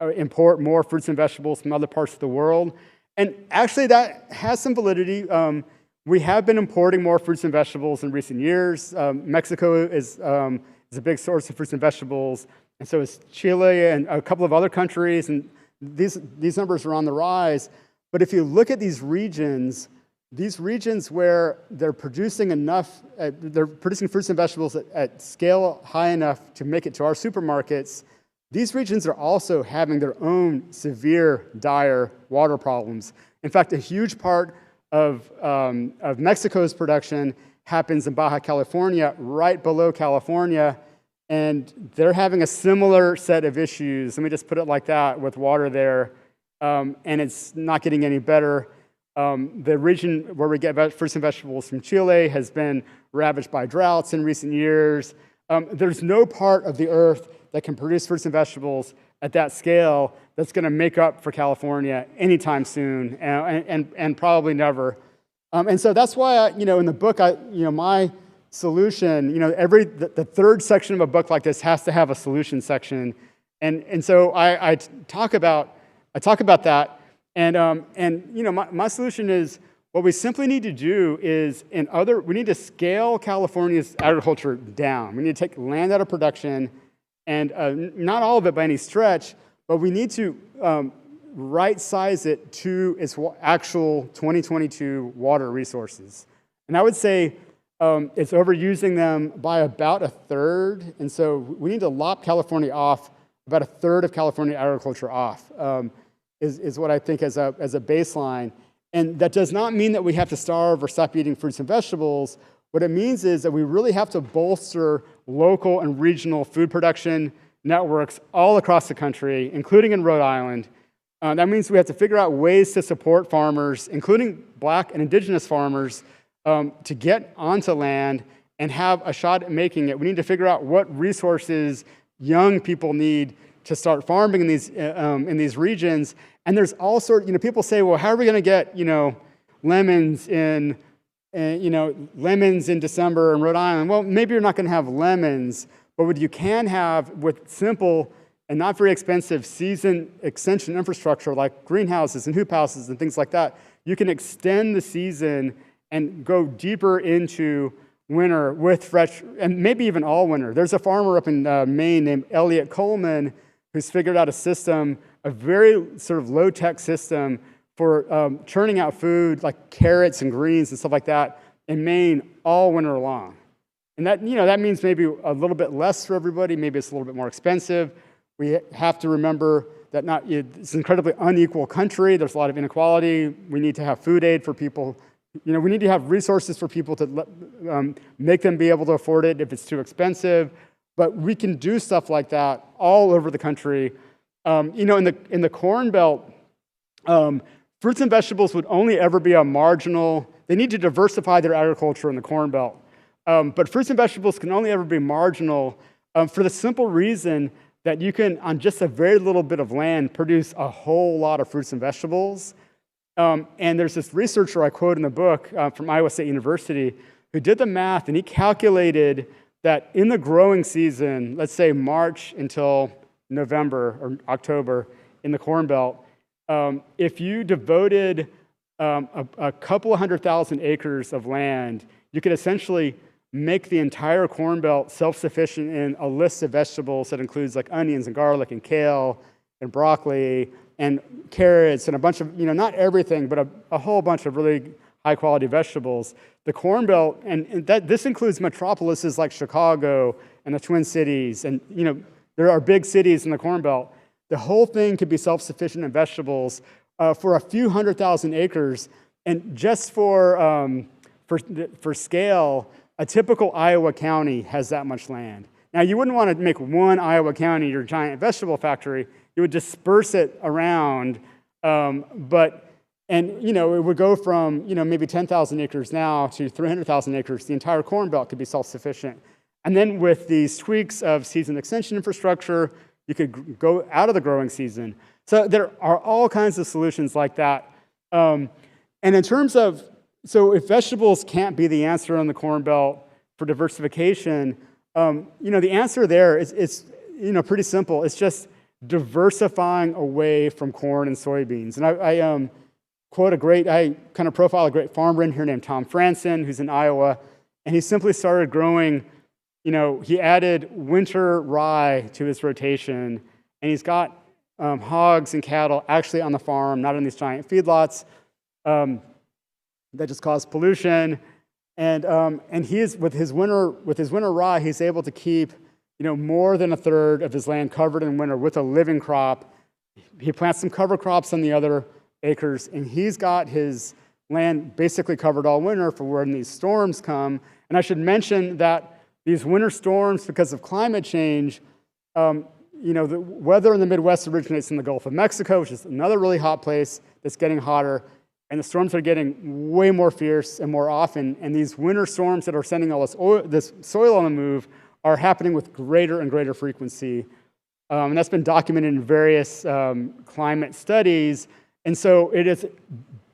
import more fruits and vegetables from other parts of the world? And actually, that has some validity. We have been importing more fruits and vegetables in recent years. Mexico is a big source of fruits and vegetables, and so is Chile and a couple of other countries, and these numbers are on the rise. But if you look at these regions where they're producing enough, they're producing fruits and vegetables at scale high enough to make it to our supermarkets, these regions are also having their own severe, dire water problems. In fact, a huge part of Mexico's production happens in Baja California, right below California, and they're having a similar set of issues. Let me just put it like that, with water there, and it's not getting any better. The region where we get fruits and vegetables from Chile has been ravaged by droughts in recent years. There's no part of the earth that can produce fruits and vegetables at that scale that's going to make up for California anytime soon, and probably never. And so that's why, in the book, my solution, the third section of a book like this has to have a solution section, and so I talk about that, and my solution is, what we simply need to do is we need to scale California's agriculture down. We need to take land out of production, and not all of it by any stretch, but we need to right-size it to its actual 2022 water resources. And I would say it's overusing them by about a third, and so we need to lop California off, about a third of California agriculture off, is what I think as a baseline. And that does not mean that we have to starve or stop eating fruits and vegetables. What it means is that we really have to bolster local and regional food production networks all across the country, including in Rhode Island. That means we have to figure out ways to support farmers, including Black and Indigenous farmers, to get onto land and have a shot at making it. We need to figure out what resources young people need to start farming in these regions. And there's all sorts, people say, well, how are we going to get, lemons in December in Rhode Island? Well, maybe you're not going to have lemons, but what you can have with simple and not very expensive season extension infrastructure like greenhouses and hoop houses and things like that, you can extend the season and go deeper into winter with fresh, and maybe even all winter. There's a farmer up in Maine named Elliot Coleman who's figured out a system, a very sort of low-tech system for churning out food like carrots and greens and stuff like that in Maine all winter long. And that, that means maybe a little bit less for everybody, maybe it's a little bit more expensive. We have to remember that it's an incredibly unequal country. There's a lot of inequality. We need to have food aid for people. We need to have resources for people to make them be able to afford it if it's too expensive. But we can do stuff like that all over the country. In the Corn Belt, fruits and vegetables would only ever be a marginal. They need to diversify their agriculture in the Corn Belt. But fruits and vegetables can only ever be marginal for the simple reason that you can, on just a very little bit of land, produce a whole lot of fruits and vegetables. And there's this researcher I quote in the book from Iowa State University who did the math, and he calculated that in the growing season, let's say March until November or October in the Corn Belt, if you devoted a couple of 100,000 acres of land, you could essentially make the entire Corn Belt self-sufficient in a list of vegetables that includes like onions and garlic and kale and broccoli and carrots and a bunch of, not everything, but a whole bunch of really high-quality vegetables. The Corn Belt, and this includes metropolises like Chicago and the Twin Cities, and there are big cities in the Corn Belt. The whole thing could be self-sufficient in vegetables for a few 100,000 acres, and just for scale, a typical Iowa county has that much land. Now, you wouldn't want to make one Iowa county your giant vegetable factory. You would disperse it around, it would go from maybe 10,000 acres now to 300,000 acres. The entire Corn Belt could be self-sufficient. And then with these tweaks of season extension infrastructure, you could go out of the growing season. So there are all kinds of solutions like that. And in terms of, so if vegetables can't be the answer on the Corn Belt for diversification, the answer there is pretty simple. It's just diversifying away from corn and soybeans. And I kind of profile a great farmer in here named Tom Franson, who's in Iowa, and he simply started growing, he added winter rye to his rotation, and he's got hogs and cattle actually on the farm, not in these giant feedlots that just cause pollution. And he is with his winter rye, he's able to keep more than a third of his land covered in winter with a living crop. He plants some cover crops on the other acres, and he's got his land basically covered all winter for when these storms come. And I should mention that these winter storms, because of climate change, the weather in the Midwest originates in the Gulf of Mexico, which is another really hot place that's getting hotter, and the storms are getting way more fierce and more often, and these winter storms that are sending all this soil on the move are happening with greater and greater frequency. And that's been documented in various climate studies. And so it is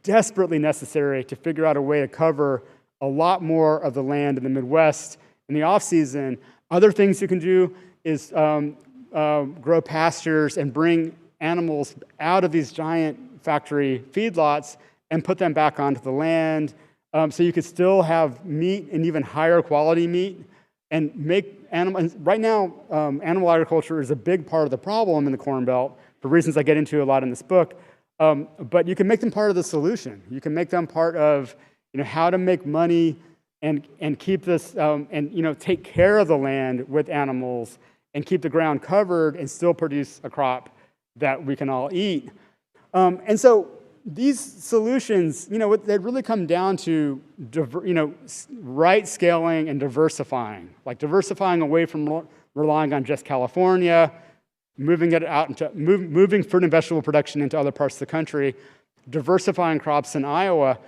desperately necessary to figure out a way to cover a lot more of the land in the Midwest in the off-season. Other things you can do is grow pastures and bring animals out of these giant factory feedlots and put them back onto the land. So you could still have meat and even higher quality meat and make animals. Right now, animal agriculture is a big part of the problem in the Corn Belt for reasons I get into a lot in this book. But you can make them part of the solution. You can make them part of how to make money and keep this and take care of the land with animals and keep the ground covered and still produce a crop that we can all eat. And so these solutions, they really come down to right scaling and diversifying, like diversifying away from relying on just California, moving it out into moving fruit and vegetable production into other parts of the country, diversifying crops in Iowa.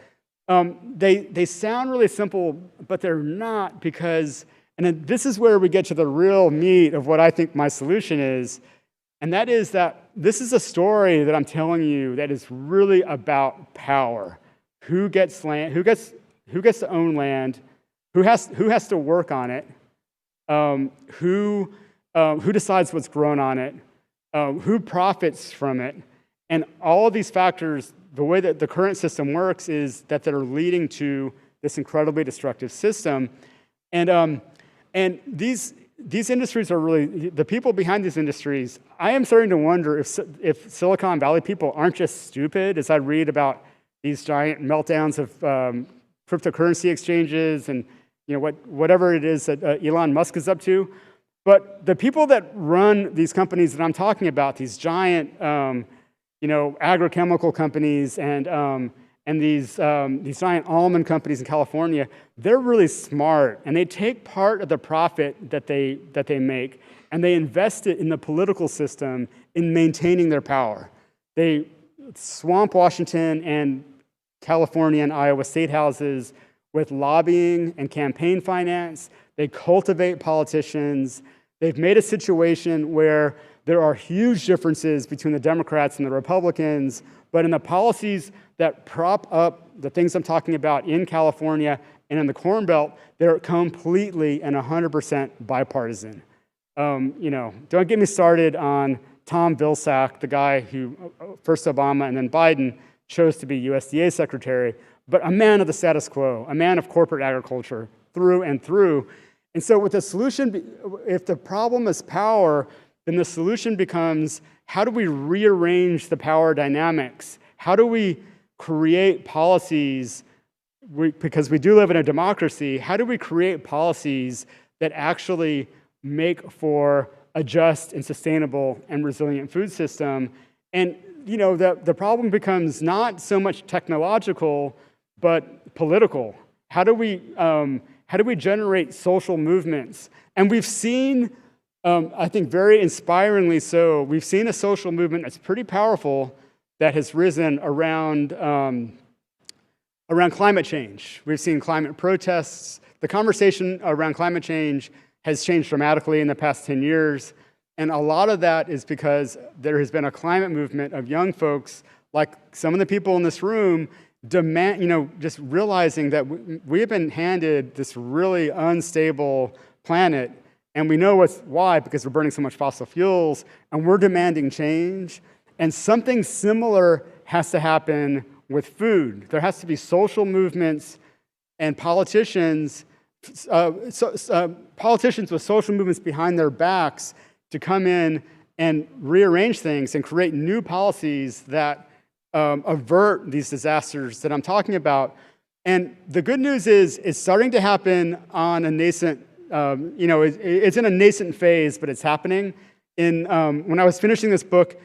They sound really simple, but they're not, because, and then this is where we get to the real meat of what I think my solution is, and that is that this is a story that I'm telling you that is really about power. Who gets land? Who gets to own land? Who has to work on it? Who decides what's grown on it? Who profits from it? And all of these factors, the way that the current system works is that they're leading to this incredibly destructive system. And these industries are really, the people behind these industries, I am starting to wonder if Silicon Valley people aren't just stupid, as I read about these giant meltdowns of cryptocurrency exchanges and whatever it is that Elon Musk is up to. But the people that run these companies that I'm talking about, these giant agrochemical companies and these giant almond companies in California, they're really smart, and they take part of the profit that they make, and they invest it in the political system in maintaining their power. They swamp Washington and California and Iowa state houses with lobbying and campaign finance. They cultivate politicians. They've made a situation where there are huge differences between the Democrats and the Republicans, but in the policies that prop up the things I'm talking about in California and in the Corn Belt, they're completely and 100% bipartisan. Don't get me started on Tom Vilsack, the guy who, first Obama and then Biden, chose to be USDA secretary, but a man of the status quo, a man of corporate agriculture through and through. And so with the solution, if the problem is power, then the solution becomes, how do we rearrange the power dynamics? How do we create policies, because we do live in a democracy, how do we create policies that actually make for a just and sustainable and resilient food system? And the problem becomes not so much technological, but political. How do we generate social movements? And we've seen, I think very inspiringly so, we've seen a social movement that's pretty powerful that has risen around climate change. We've seen climate protests. The conversation around climate change has changed dramatically in the past 10 years. And a lot of that is because there has been a climate movement of young folks, like some of the people in this room, just realizing that we have been handed this really unstable planet, and we know why, because we're burning so much fossil fuels, and we're demanding change. And something similar has to happen with food. There has to be social movements and politicians with social movements behind their backs to come in and rearrange things and create new policies that avert these disasters that I'm talking about. And the good news is it's starting to happen on a nascent it's in a nascent phase, but it's happening. When I was finishing this book,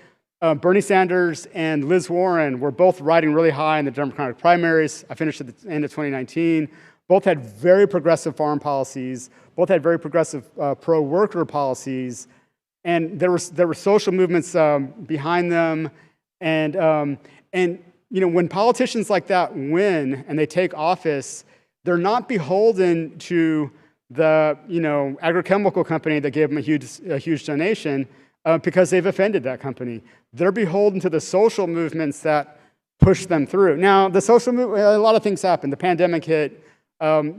Bernie Sanders and Liz Warren were both riding really high in the Democratic primaries. I finished at the end of 2019. Both had very progressive foreign policies. Both had very progressive pro-worker policies. And there were social movements behind them. And when politicians like that win and they take office, they're not beholden to the agrochemical company that gave them a huge donation because they've offended that company. They're beholden to the social movements that push them through. Now, the social movement, a lot of things happened. The pandemic hit.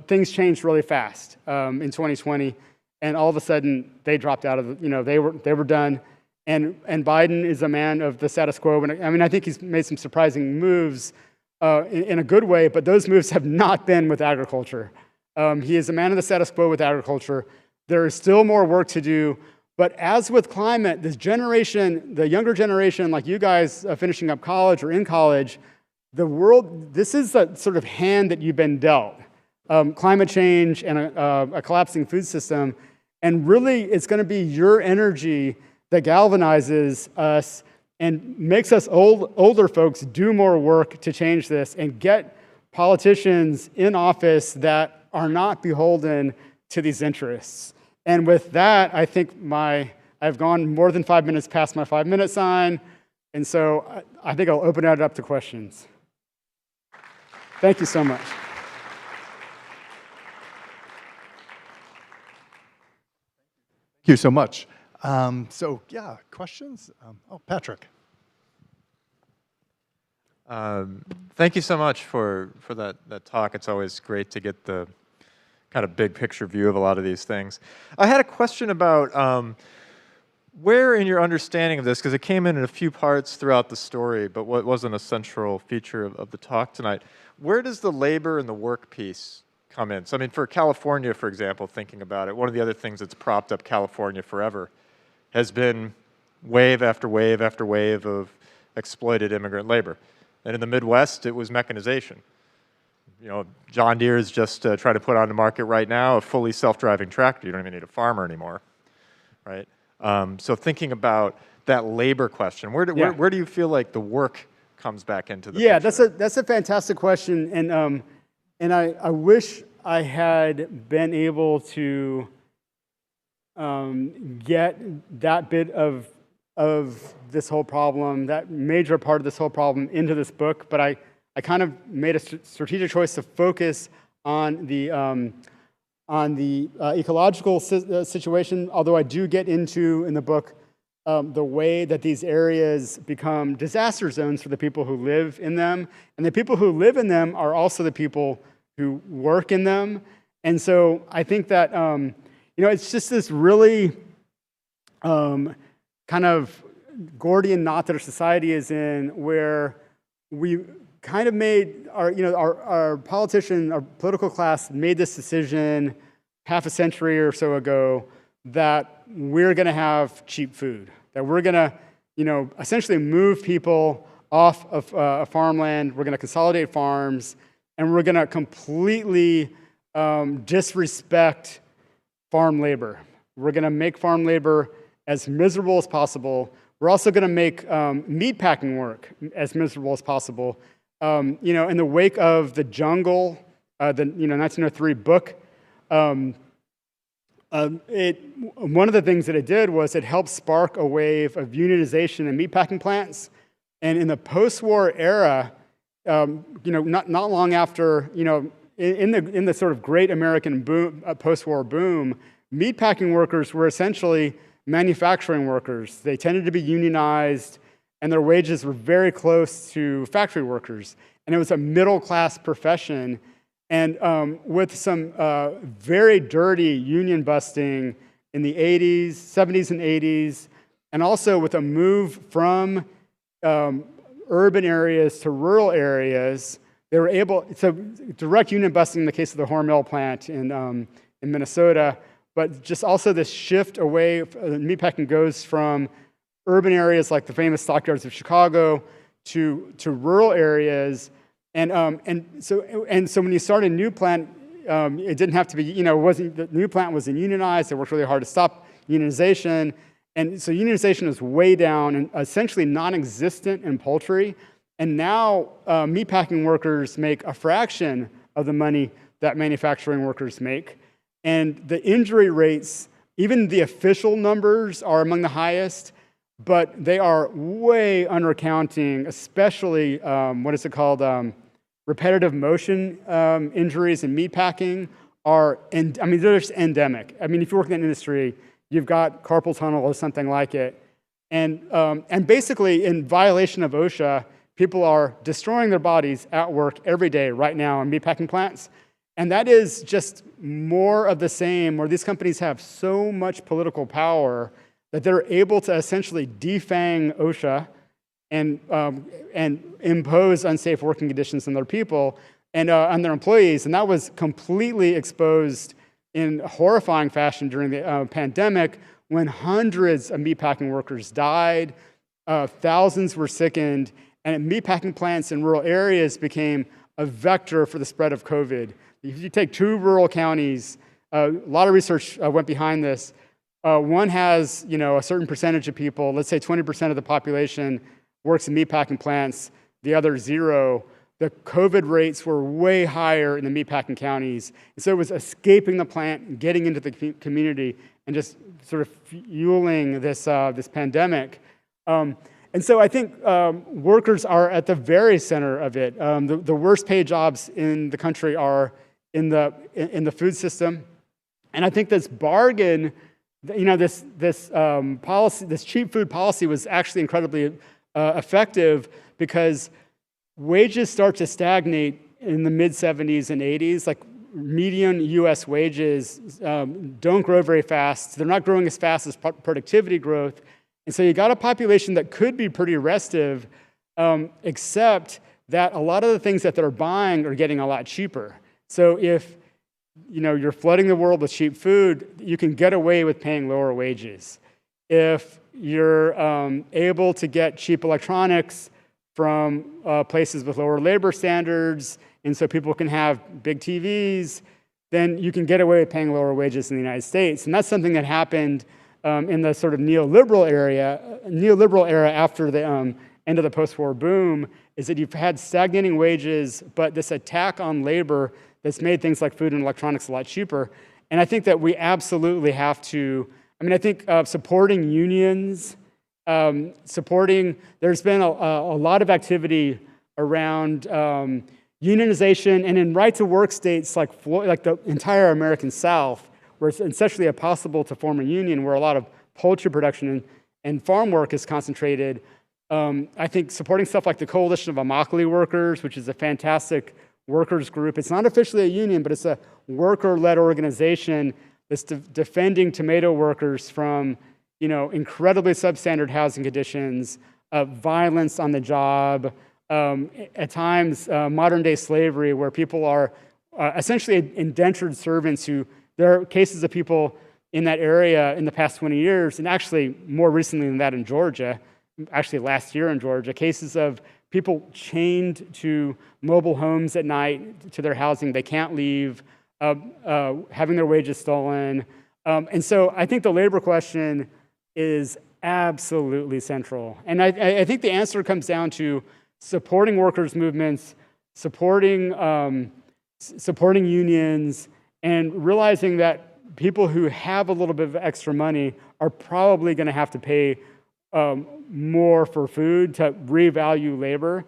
Things changed really fast in 2020, and all of a sudden they dropped out of they were done. And Biden is a man of the status quo. And I think he's made some surprising moves in a good way, but those moves have not been with agriculture. He is a man of the status quo with agriculture. There is still more work to do. But as with climate, this generation, the younger generation, like you guys finishing up college or in college, this is the sort of hand that you've been dealt. Climate change and a collapsing food system. And really, it's going to be your energy that galvanizes us and makes us older folks do more work to change this and get politicians in office that are not beholden to these interests. And with that, I think I've gone more than 5 minutes past my 5-minute sign, and so I think I'll open it up to questions. Thank you so much. Thank you so much. Questions? Patrick. Thank you so much for that talk. It's always great to get the kind of big picture view of a lot of these things. I had a question about where in your understanding of this, because it came in a few parts throughout the story, but what wasn't a central feature of the talk tonight, where does the labor and the work piece come in? So I mean, for California, for example, thinking about it, one of the other things that's propped up California forever has been wave after wave after wave of exploited immigrant labor. And in the Midwest, it was mechanization. John Deere is just trying to put on the market right now a fully self-driving tractor. You don't even need a farmer anymore, right? So thinking about that labor question, where do you feel like the work comes back into the picture? That's a fantastic question, and I wish I had been able to get that bit of this whole problem, that major part of this whole problem, into this book, but I kind of made a strategic choice to focus on the ecological situation, although I do get into, in the book, the way that these areas become disaster zones for the people who live in them. And the people who live in them are also the people who work in them. And so I think that, it's just this really kind of Gordian knot that our society is in, where we kind of made our politician, our political class made this decision half a century or so ago that we're going to have cheap food, that we're going to, essentially move people off of farmland. We're going to consolidate farms, and we're going to completely disrespect farm labor. We're going to make farm labor as miserable as possible. We're also going to make meatpacking work as miserable as possible. In the wake of the Jungle, the 1903 book, one of the things that it did was it helped spark a wave of unionization in meatpacking plants. And in the post-war era, not long after, in the sort of great American boom, post-war boom, meatpacking workers were essentially manufacturing workers. They tended to be unionized, and their wages were very close to factory workers. And it was a middle-class profession. And with some very dirty union busting in the 70s and 80s, and also with a move from urban areas to rural areas, they were able, so direct union busting in the case of the Hormel plant in Minnesota, but just also this shift away, meatpacking goes from urban areas like the famous stockyards of Chicago to rural areas. And so when you start a new plant, it didn't have to be, the new plant wasn't unionized. They worked really hard to stop unionization. And so unionization is way down and essentially non-existent in poultry. And now meatpacking workers make a fraction of the money that manufacturing workers make. And the injury rates, even the official numbers, are among the highest, but they are way undercounting, especially, repetitive motion injuries in meatpacking they're just endemic. I mean, if you work in that industry, you've got carpal tunnel or something like it. And basically, in violation of OSHA, people are destroying their bodies at work every day right now in meatpacking plants. And that is just more of the same, where these companies have so much political power that they're able to essentially defang OSHA and impose unsafe working conditions on their people and on their employees. And that was completely exposed in horrifying fashion during the pandemic, when hundreds of meatpacking workers died, thousands were sickened, and meatpacking plants in rural areas became a vector for the spread of COVID. If you take 2 rural counties, a lot of research went behind this. One has, a certain percentage of people, let's say 20% of the population works in meatpacking plants, the other 0. The COVID rates were way higher in the meatpacking counties. And so it was escaping the plant, getting into the community, and just sort of fueling this pandemic. And so I think workers are at the very center of it. The worst paid jobs in the country are in the food system. And I think this bargain, this policy, this cheap food policy was actually incredibly effective, because wages start to stagnate in the mid-70s and 80s. Like, median US wages don't grow very fast. They're not growing as fast as productivity growth. And so you got a population that could be pretty restive, except that a lot of the things that they're buying are getting a lot cheaper. So if you're flooding the world with cheap food, you can get away with paying lower wages. If you're able to get cheap electronics from places with lower labor standards, and so people can have big TVs, then you can get away with paying lower wages in the United States. And that's something that happened in the sort of neoliberal era after the end of the post-war boom, is that you've had stagnating wages, but this attack on labor that's made things like food and electronics a lot cheaper. And I think that we absolutely have to, I think supporting unions, there's been a lot of activity around unionization, and in right-to-work states like the entire American South, where it's essentially impossible to form a union, where a lot of poultry production and farm work is concentrated. I think supporting stuff like the Coalition of Immokalee Workers, which is a fantastic workers group. It's not officially a union, but it's a worker-led organization that's defending tomato workers from, incredibly substandard housing conditions, violence on the job, at times modern-day slavery, where people are essentially indentured servants who, there are cases of people in that area in the past 20 years, and actually more recently than that in Georgia, actually last year in Georgia, cases of people chained to mobile homes at night to their housing. They can't leave, having their wages stolen. And so I think the labor question is absolutely central. And I think the answer comes down to supporting workers' movements, supporting unions, and realizing that people who have a little bit of extra money are probably going to have to pay more for food to revalue labor.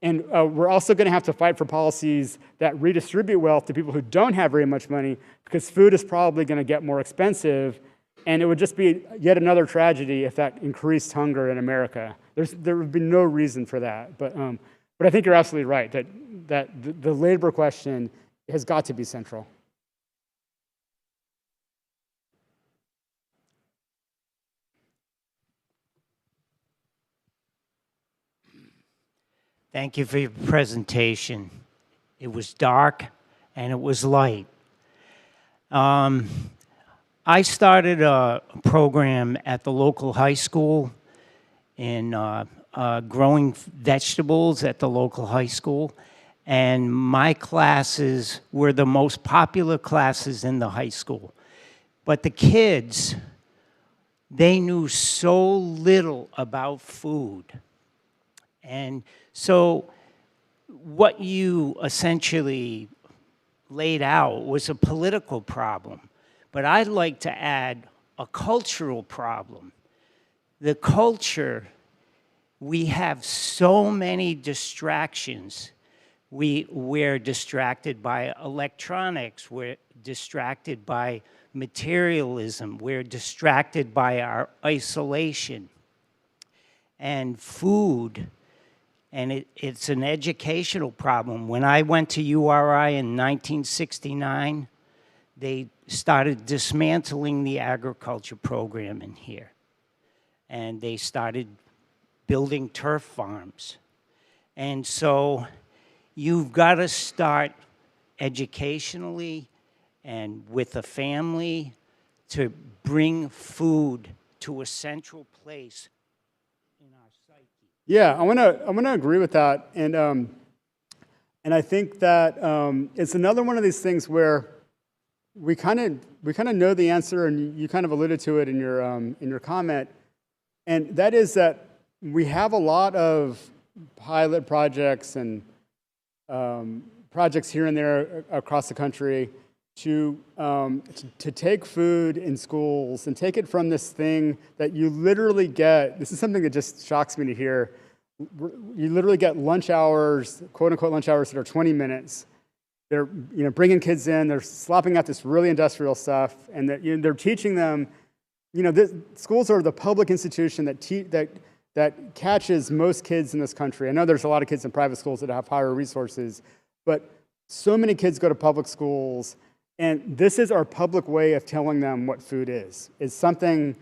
And we're also going to have to fight for policies that redistribute wealth to people who don't have very much money, because food is probably going to get more expensive. And it would just be yet another tragedy if that increased hunger in America. There would be no reason for that. But I think you're absolutely right, that the labor question has got to be central. Thank you for your presentation. It was dark and it was light. I started a program at the local high school in growing vegetables at the local high school. And my classes were the most popular classes in the high school. But the kids, they knew so little about food. And so what you essentially laid out was a political problem. But I'd like to add a cultural problem. The culture, we have so many distractions. We're distracted by electronics, we're distracted by materialism, we're distracted by our isolation. And food, and it's an educational problem. When I went to URI in 1969, they started dismantling the agriculture program in here. And they started building turf farms. And so you've got to start educationally and with a family to bring food to a central place in our psyche. Yeah, I want to agree with that, and I think that it's another one of these things where we kind of know the answer, and you kind of alluded to it in your comment, and that is that we have a lot of pilot projects and projects here and there across the country to take food in schools and take it from this thing that you literally get. This is something that just shocks me to hear. You literally get lunch hours, quote unquote lunch hours that are 20 minutes. They're bringing kids in. They're slopping out this really industrial stuff, and that they're teaching them. Schools are the public institution that catches most kids in this country. I know there's a lot of kids in private schools that have higher resources, but so many kids go to public schools, and this is our public way of telling them what food is. It's some kind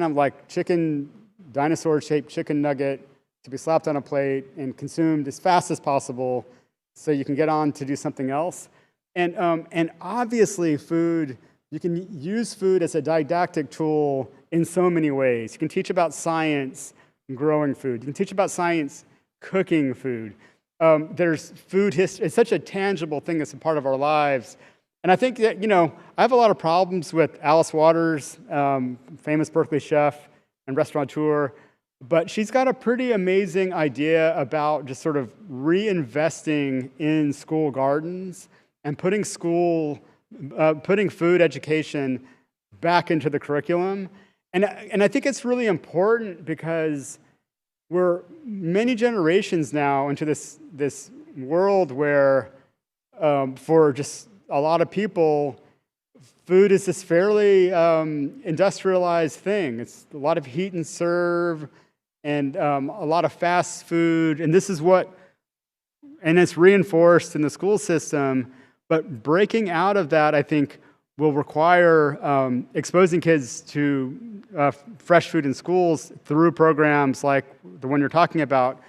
of like dinosaur-shaped chicken nugget to be slapped on a plate and consumed as fast as possible so you can get on to do something else. And obviously food, you can use food as a didactic tool in so many ways. You can teach about science growing food. You can teach about science cooking food. There's food history. It's such a tangible thing that's a part of our lives. And I think that, I have a lot of problems with Alice Waters, famous Berkeley chef and restaurateur, but she's got a pretty amazing idea about just sort of reinvesting in school gardens and putting food education back into the curriculum. And I think it's really important because we're many generations now into this world where for just a lot of people, food is this fairly industrialized thing. It's a lot of heat and serve and a lot of fast food. And this is and it's reinforced in the school system. But breaking out of that, I think, will require exposing kids to fresh food in schools through programs like the one you're talking about,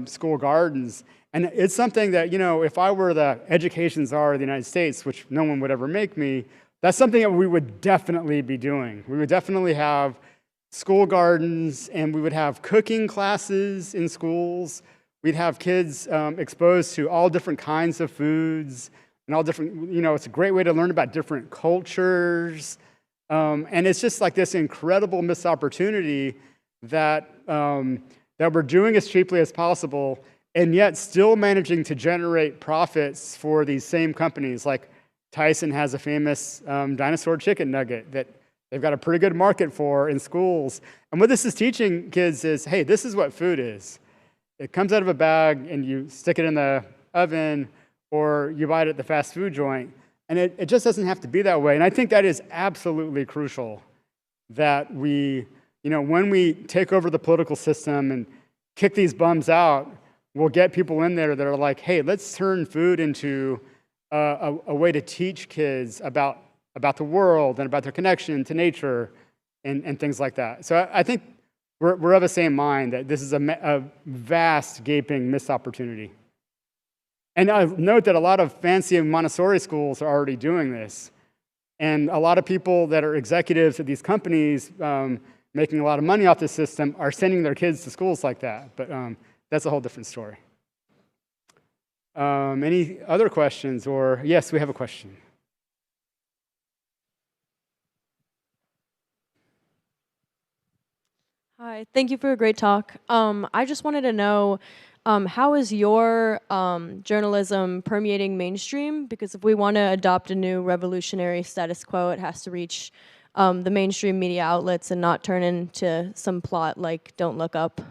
school gardens. And it's something that, if I were the education czar of the United States, which no one would ever make me, that's something that we would definitely be doing. We would definitely have school gardens, and we would have cooking classes in schools. We'd have kids exposed to all different kinds of foods and all different, it's a great way to learn about different cultures. And it's just like this incredible missed opportunity that we're doing as cheaply as possible, and yet still managing to generate profits for these same companies. Like Tyson has a famous dinosaur chicken nugget that they've got a pretty good market for in schools. And what this is teaching kids is, hey, this is what food is. It comes out of a bag and you stick it in the oven, or you buy it at the fast food joint. And it just doesn't have to be that way. And I think that is absolutely crucial, that we, when we take over the political system and kick these bums out, we'll get people in there that are like, hey, let's turn food into a way to teach kids about the world and about their connection to nature and things like that. So I think we're of the same mind that this is a vast, gaping missed opportunity. And I note that a lot of fancy Montessori schools are already doing this. And a lot of people that are executives at these companies making a lot of money off this system are sending their kids to schools like that. But that's a whole different story. Any other questions? Or yes, we have a question. Hi, thank you for a great talk. I just wanted to know, how is your journalism permeating mainstream? Because if we want to adopt a new revolutionary status quo, it has to reach the mainstream media outlets and not turn into some plot like Don't Look Up.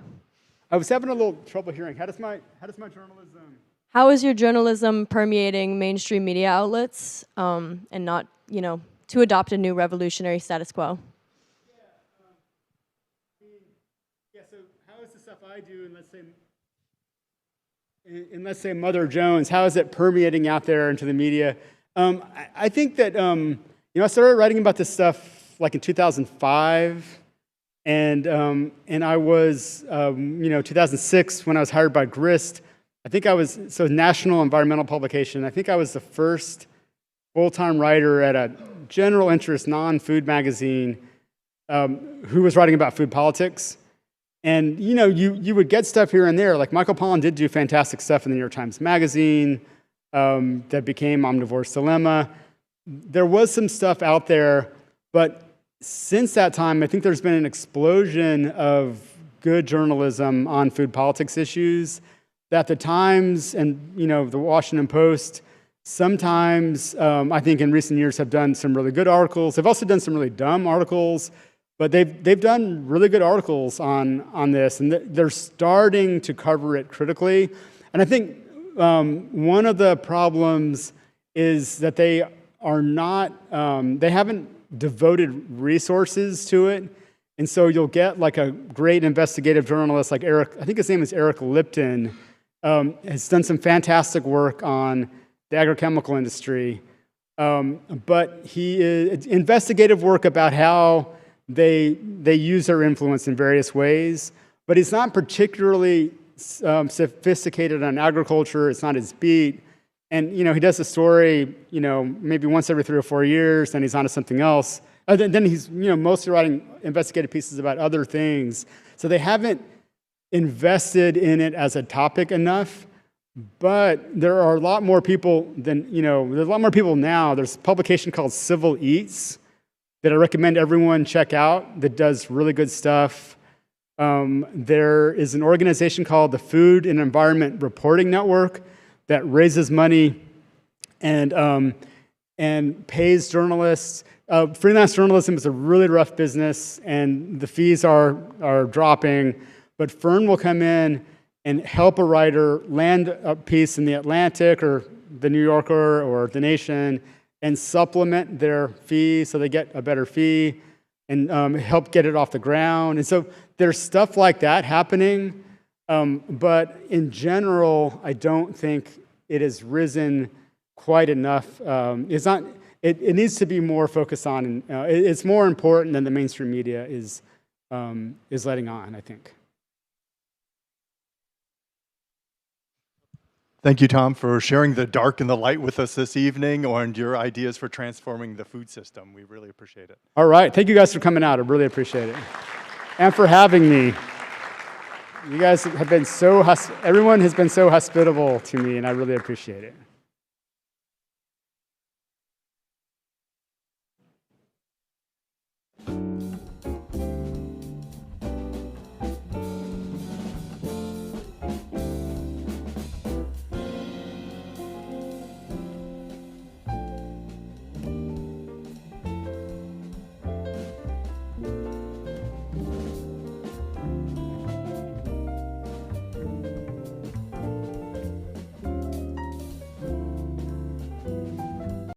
I was having a little trouble hearing. How does my journalism? How is your journalism permeating mainstream media outlets and not, to adopt a new revolutionary status quo? So how is the stuff I do, and let's say Mother Jones, how is it permeating out there into the media? I think that I started writing about this stuff like in 2005. And I was, 2006 when I was hired by Grist. I think I was, so National Environmental Publication. I think I was the first full-time writer at a general interest non-food magazine who was writing about food politics. And you would get stuff here and there. Like Michael Pollan did do fantastic stuff in the New York Times Magazine that became Omnivore's Dilemma. There was some stuff out there, but since that time, I think there's been an explosion of good journalism on food politics issues that the Times and the Washington Post sometimes, I think in recent years, have done some really good articles. They've also done some really dumb articles, but they've done really good articles on this, and they're starting to cover it critically. And I think one of the problems is that they haven't devoted resources to it. And so you'll get like a great investigative journalist like Eric, I think his name is Eric Lipton, has done some fantastic work on the agrochemical industry. But he is investigative work about how they use their influence in various ways. But he's not particularly sophisticated on agriculture. It's not his beat. And, he does a story, maybe once every 3 or 4 years, then he's on to something else. Then he's, mostly writing investigative pieces about other things. So they haven't invested in it as a topic enough. But there are a lot more people there's a lot more people now. There's a publication called Civil Eats that I recommend everyone check out that does really good stuff. There is an organization called the Food and Environment Reporting Network that raises money and pays journalists. Freelance journalism is a really rough business, and the fees are dropping. But Fern will come in and help a writer land a piece in the Atlantic or the New Yorker or the Nation and supplement their fee so they get a better fee and help get it off the ground. And so there's stuff like that happening. But in general, I don't think it has risen quite enough. It's not. It needs to be more focused on. It's more important than the mainstream media is letting on, I think. Thank you, Tom, for sharing the dark and the light with us this evening and your ideas for transforming the food system. We really appreciate it. All right. Thank you guys for coming out. I really appreciate it. And for having me. You guys have been everyone has been so hospitable to me, and I really appreciate it.